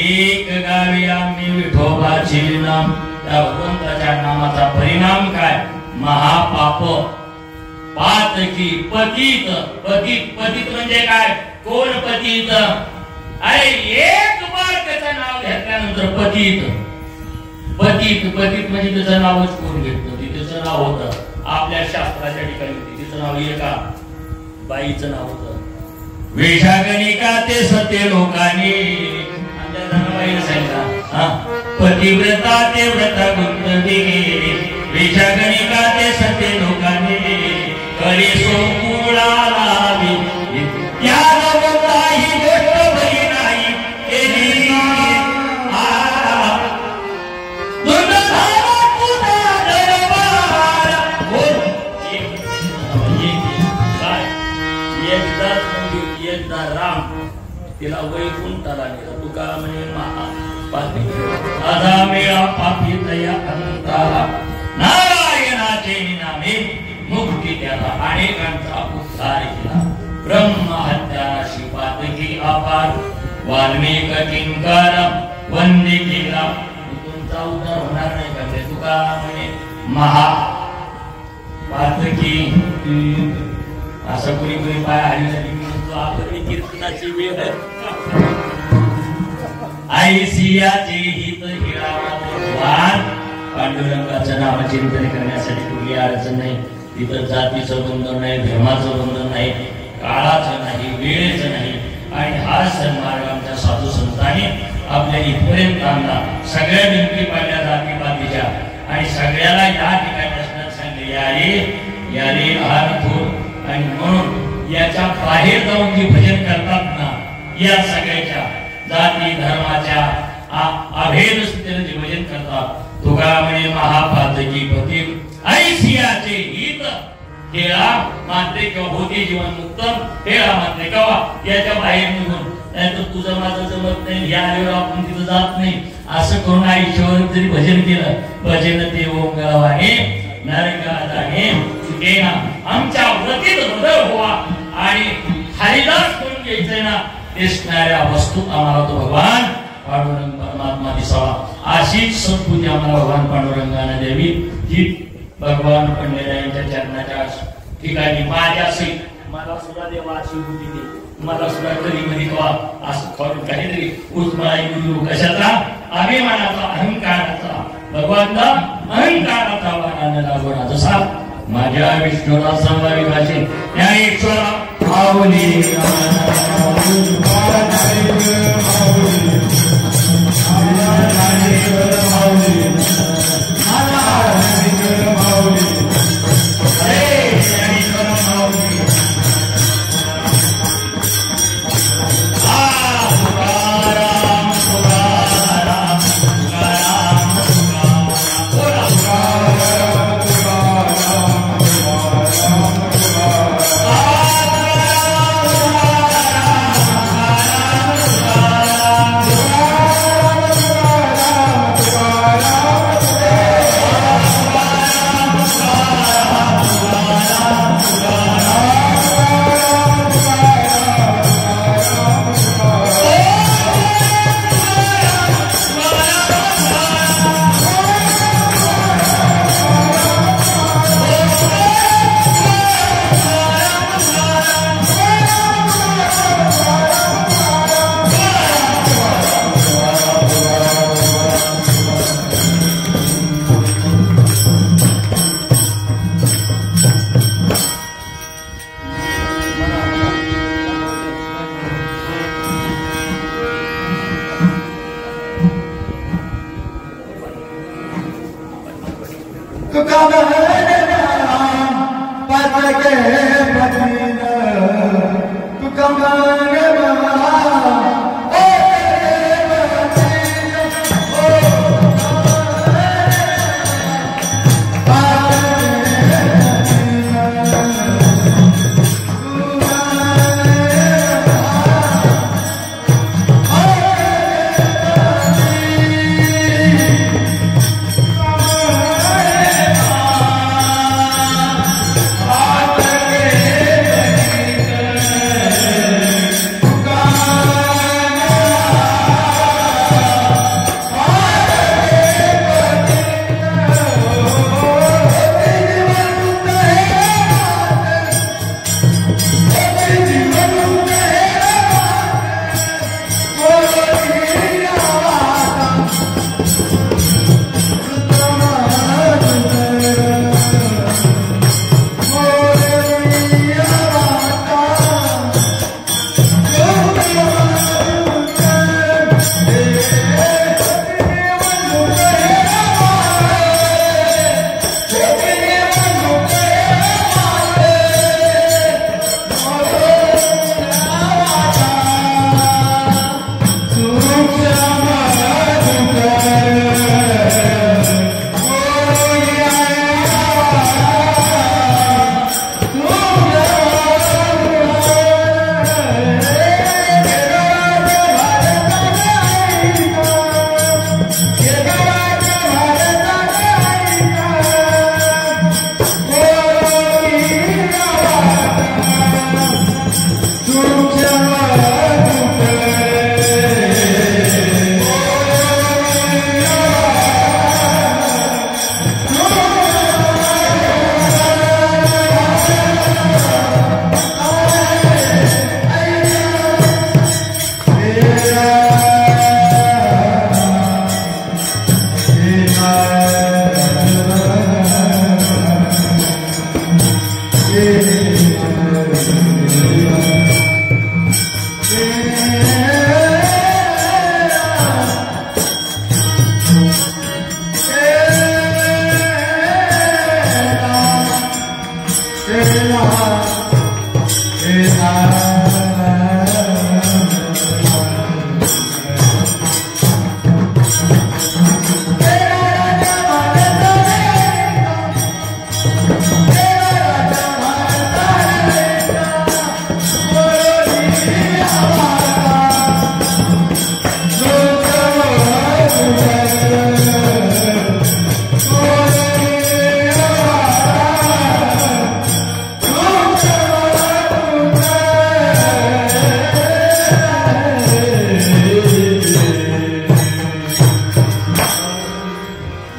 एक गावी आम्ही विठोबाची नाम. त्या भगवंताच्या नामाचा परिणाम काय? महापाप. पातकी पतित. पतित पतित म्हणजे काय? कोण पतित? अरे एक बार त्याचं नाव घेतल्यानंतर पतित. पतित पतित म्हणजे त्याचं नावच कोण घेतलं? तिचं नाव होतं आपल्या शास्त्राच्या ठिकाणी तिचं नाव एका बाईचं नाव होतं वेशागणिका. ते सत्य लोकांनी आमच्या जनाबाईने सांगितलं पतिव्रता ते व्रत गुंतली. वेशागणिका ते सत्य लोकांनी करे सोकुळा लावी. या ही गोष्ट बरी नाही केली. एकदा राम तिला वैकुंठाला नेला. तुका म्हणे महापापी आधा मेळा पापी तया अंताला. नारायणाचे नामे मुक्ती त्याला अनेकांचा उद्धार केला. ब्रह्महत्याशी पातकी अपार वाल्मिक किंकार वंदे केला. तुमचा उद्धार होणार नाही का? तुका म्हणे महा पातकी. असं कुणी कुणी पाय हरी कीर्तनाची वेळ आई सियाचे हित हिरावान. पांडुरंगाचं नामचिंतन करण्यासाठी कुठली अडचण नाही. तिथं जातीचं बंधन नाही, धर्माचं बंधन नाही, काळाचं नाही, वेळेचं नाही. आणि हा सन्मार्ग आमच्या साधू संतांनी आपल्या इथपर्यंत आणला. सगळ्या भिंती पाडल्या जातीपातीच्या आणि सगळ्याला या ठिकाणी असण्यात सांगले यारे लहान थोर. आणि म्हणून याच्या बाहेर जाऊन जे भजन करतात ना, या सगळ्याच्या जाती धर्माच्या अभेद स्थितीने जे भजन करतात. तुका म्हणे महापातकी पती ऐसियाचे हित हेळा मात्र किंवा होते जीवन मुक्त हेळा मात्र कवा याच्या बाहेर निघून. नाहीतर तुझं माझं जमत नाही, या आल्यावर आपण तिथं जात नाही असं करून आयुष्यावर जरी भजन केलं, भजन ते ओंगावाने नरकादाने चुकेना. आमच्या व्रतीत बदल व्हावा आणि हरिदास करून घ्यायचंय ना, दिसणाऱ्या वस्तू आम्हाला तो भगवान पांडुरंग परमात्मा दिसावा. अशीच सद्बुद्धी आम्हाला भगवान पांडुरंगाने द्यावी. ही भगवान पंडितांच्या चरणाच्या ठिकाणी माझ्याशी मला सुद्धा देवा अशी बुद्धी दे. मला सुद्धा कधी कधी कवा असं करून काहीतरी उस्माई गुरु कशाचा अभिमानाचा अहंकाराचा भगवानला अहंकाराचा वाणाने लागवणा. जसा माझ्या विष्णूला समवावी भाषे या ईश्वरा माऊली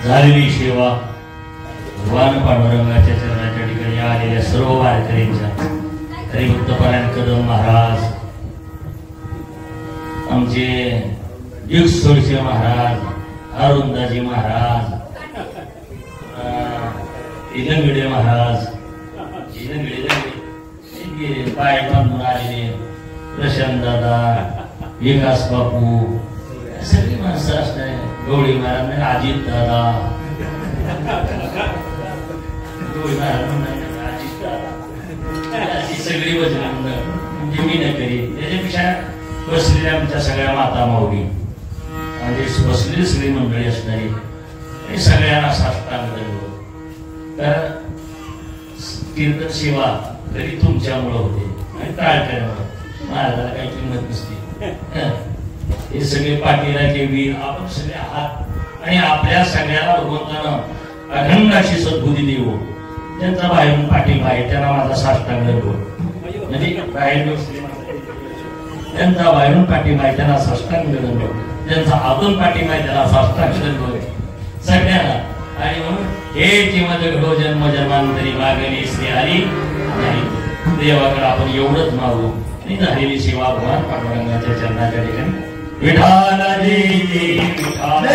झालेली सेवा भगवान पांडुरंगाच्या चरणाच्या ठिकाणी आलेल्या सर्व वारकऱ्यांच्या हरिभक्तपरायण कदम महाराज, आमचे युगसोळचे महाराज, अरुंदाजी महाराज, इलंगडे महाराज, पाय बांधून आलेले प्रशांत दादा, विकास बापू, सगळी माणसं असणार, गवळी महाराज, अजित दादा, गवळी महाराज, अजित दादा, अशी सगळी वजन म्हणजे मी नाही करीत. त्याच्यापेक्षा बसलेल्या आमच्या सगळ्या माता माऊली म्हणजे बसलेली सगळी मंडळी असणारी सगळ्यांना साष्टांग दंडवत. तर कीर्तन सेवा तरी तुमच्यामुळं होते आणि टाळकऱ्यामुळं महाराजाला काही किंमत नसते. हे सगळे पाठीराखे वीर आपण सगळे आहात आणि आपल्या सगळ्याला भगवंतानं अखंड अशी सद्बुद्धी देऊ. त्यांचा बाहेरून पाठिंबा आहे त्यांना माझा साष्टांग दंडवत म्हणजे बाहेर त्यांचा बाहेरून पाठिंबा आहे त्यांना साष्टांग दंडवत, त्यांचा आतून पाठिंबा आहे त्याला साष्टांग दंडवत सगळ्यांना. आणि म्हणून हे जीवन घडो जन्म जन्मांतरी मागणी श्री हरी नाही. देवाकडे आपण एवढंच मागू आणि झालेली सेवा भगवान पांडुरंगाच्या चरणाच्या ठिकाणी विठालाजी विठाल.